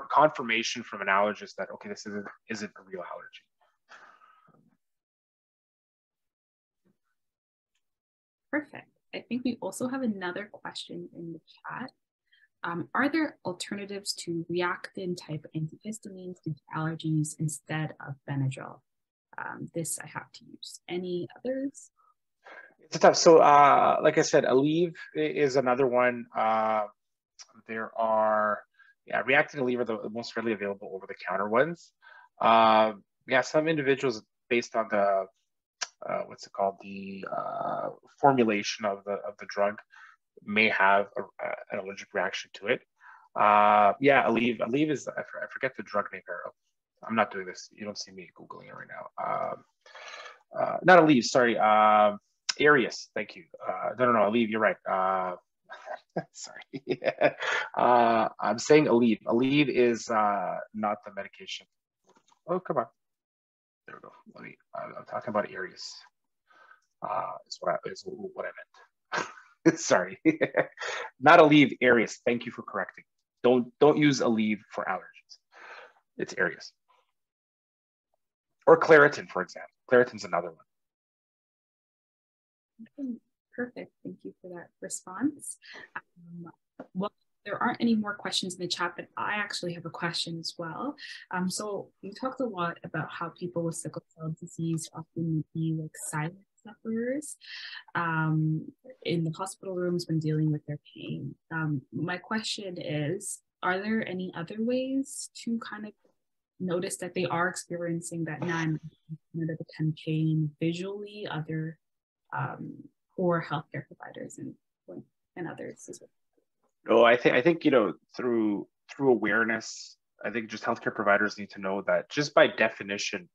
confirmation from an allergist that, okay, this isn't a real allergy. Perfect. I think we also have another question in the chat. Are there alternatives to reactin type antihistamines due to allergies instead of Benadryl? This I have to use. Any others? It's tough. So like I said, Aleve is another one. There are, Reactin and Aleve are the most readily available over-the-counter ones. Some individuals, based on the what's it called, the formulation of the drug, may have an allergic reaction to it. Aleve is, I forget the drug name. I'm not doing this. You don't see me Googling it right now. Not Aleve, sorry. Arius, thank you. No, Aleve, you're right. Sorry. I'm saying Aleve. Aleve is not the medication. Oh, come on. There we go. I'm talking about Arius. Is what I meant. Sorry. Not Aleve, Arius. Thank you for correcting. Don't use Aleve for allergies. It's Arius. Or Claritin, for example. Claritin's another one. Perfect. Thank you for that response. Well, there aren't any more questions in the chat, but I actually have a question as well. So you talked a lot about how people with sickle cell disease often be silent sufferers in the hospital rooms when dealing with their pain. My question is, are there any other ways to kind of notice that they are experiencing that 9 out of 10 pain visually, other for healthcare providers and others as well? Oh, I think through awareness, I think just healthcare providers need to know that just by definition,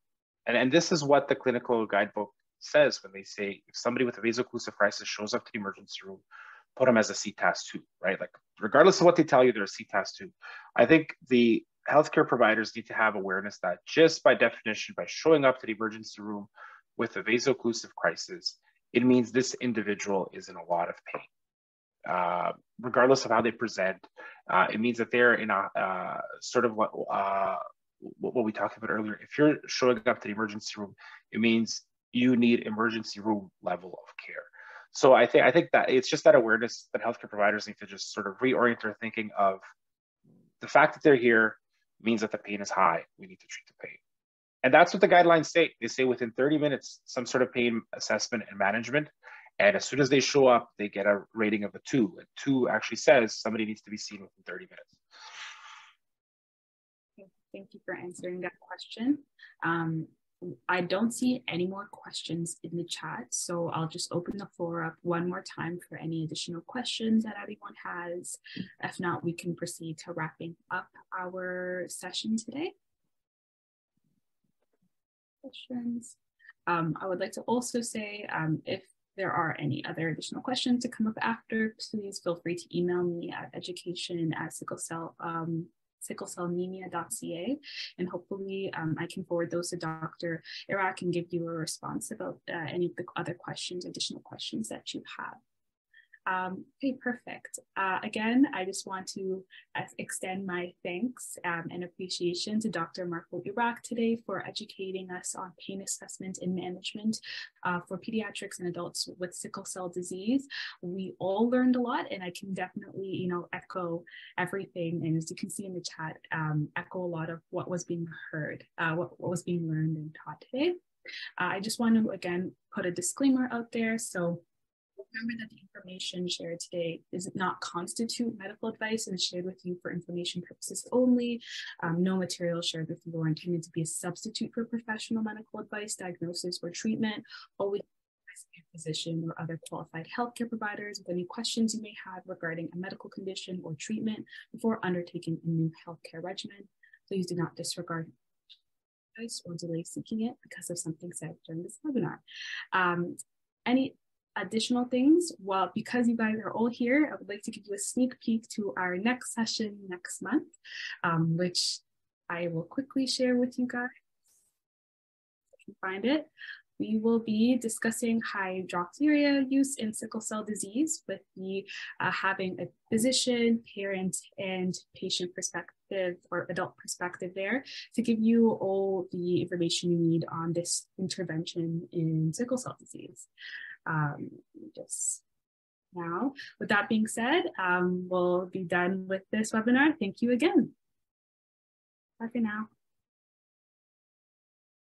and this is what the clinical guidebook says when they say if somebody with a vaso-occlusive crisis shows up to the emergency room, put them as a CTAS-2, right? Like regardless of what they tell you, they're a CTAS-2. I think the healthcare providers need to have awareness that just by definition, by showing up to the emergency room with a vaso-occlusive crisis, it means this individual is in a lot of pain. Regardless of how they present, it means that they're in a sort of what we talked about earlier. If you're showing up to the emergency room, it means you need emergency room level of care. So I think that it's just that awareness that healthcare providers need to just sort of reorient their thinking of the fact that they're here means that the pain is high. We need to treat the pain. And that's what the guidelines say. They say within 30 minutes, some sort of pain assessment and management. And as soon as they show up, they get a rating of a 2. And 2 actually says somebody needs to be seen within 30 minutes. Thank you for answering that question. I don't see any more questions in the chat, so I'll just open the floor up one more time for any additional questions that anyone has. If not, we can proceed to wrapping up our session today. Questions? I would like to also say, if there are any other additional questions to come up after, please feel free to email me at education@sicklecellnemia.ca, and hopefully I can forward those to Dr. Erak and give you a response about any of the other questions, additional questions that you have. Okay, perfect. Again, I just want to extend my thanks and appreciation to Dr. Marko Erak today for educating us on pain assessment and management for pediatrics and adults with sickle cell disease. We all learned a lot, and I can definitely, echo everything. And as you can see in the chat, echo a lot of what was being heard, what was being learned and taught today. I just want to, again, put a disclaimer out there. So remember that the information shared today does not constitute medical advice and is shared with you for information purposes only. No material shared with you are intended to be a substitute for professional medical advice, diagnosis, or treatment. Always ask your physician or other qualified healthcare providers with any questions you may have regarding a medical condition or treatment before undertaking a new healthcare regimen. Please do not disregard advice or delay seeking it because of something said during this webinar. Any additional things? Well, because you guys are all here, I would like to give you a sneak peek to our next session next month, which I will quickly share with you guys. If you can find it. We will be discussing hydroxyurea use in sickle cell disease with the having a physician, parent, and patient perspective or adult perspective there to give you all the information you need on this intervention in sickle cell disease. Just now, with that being said, we'll be done with this webinar. Thank you again. Bye for now.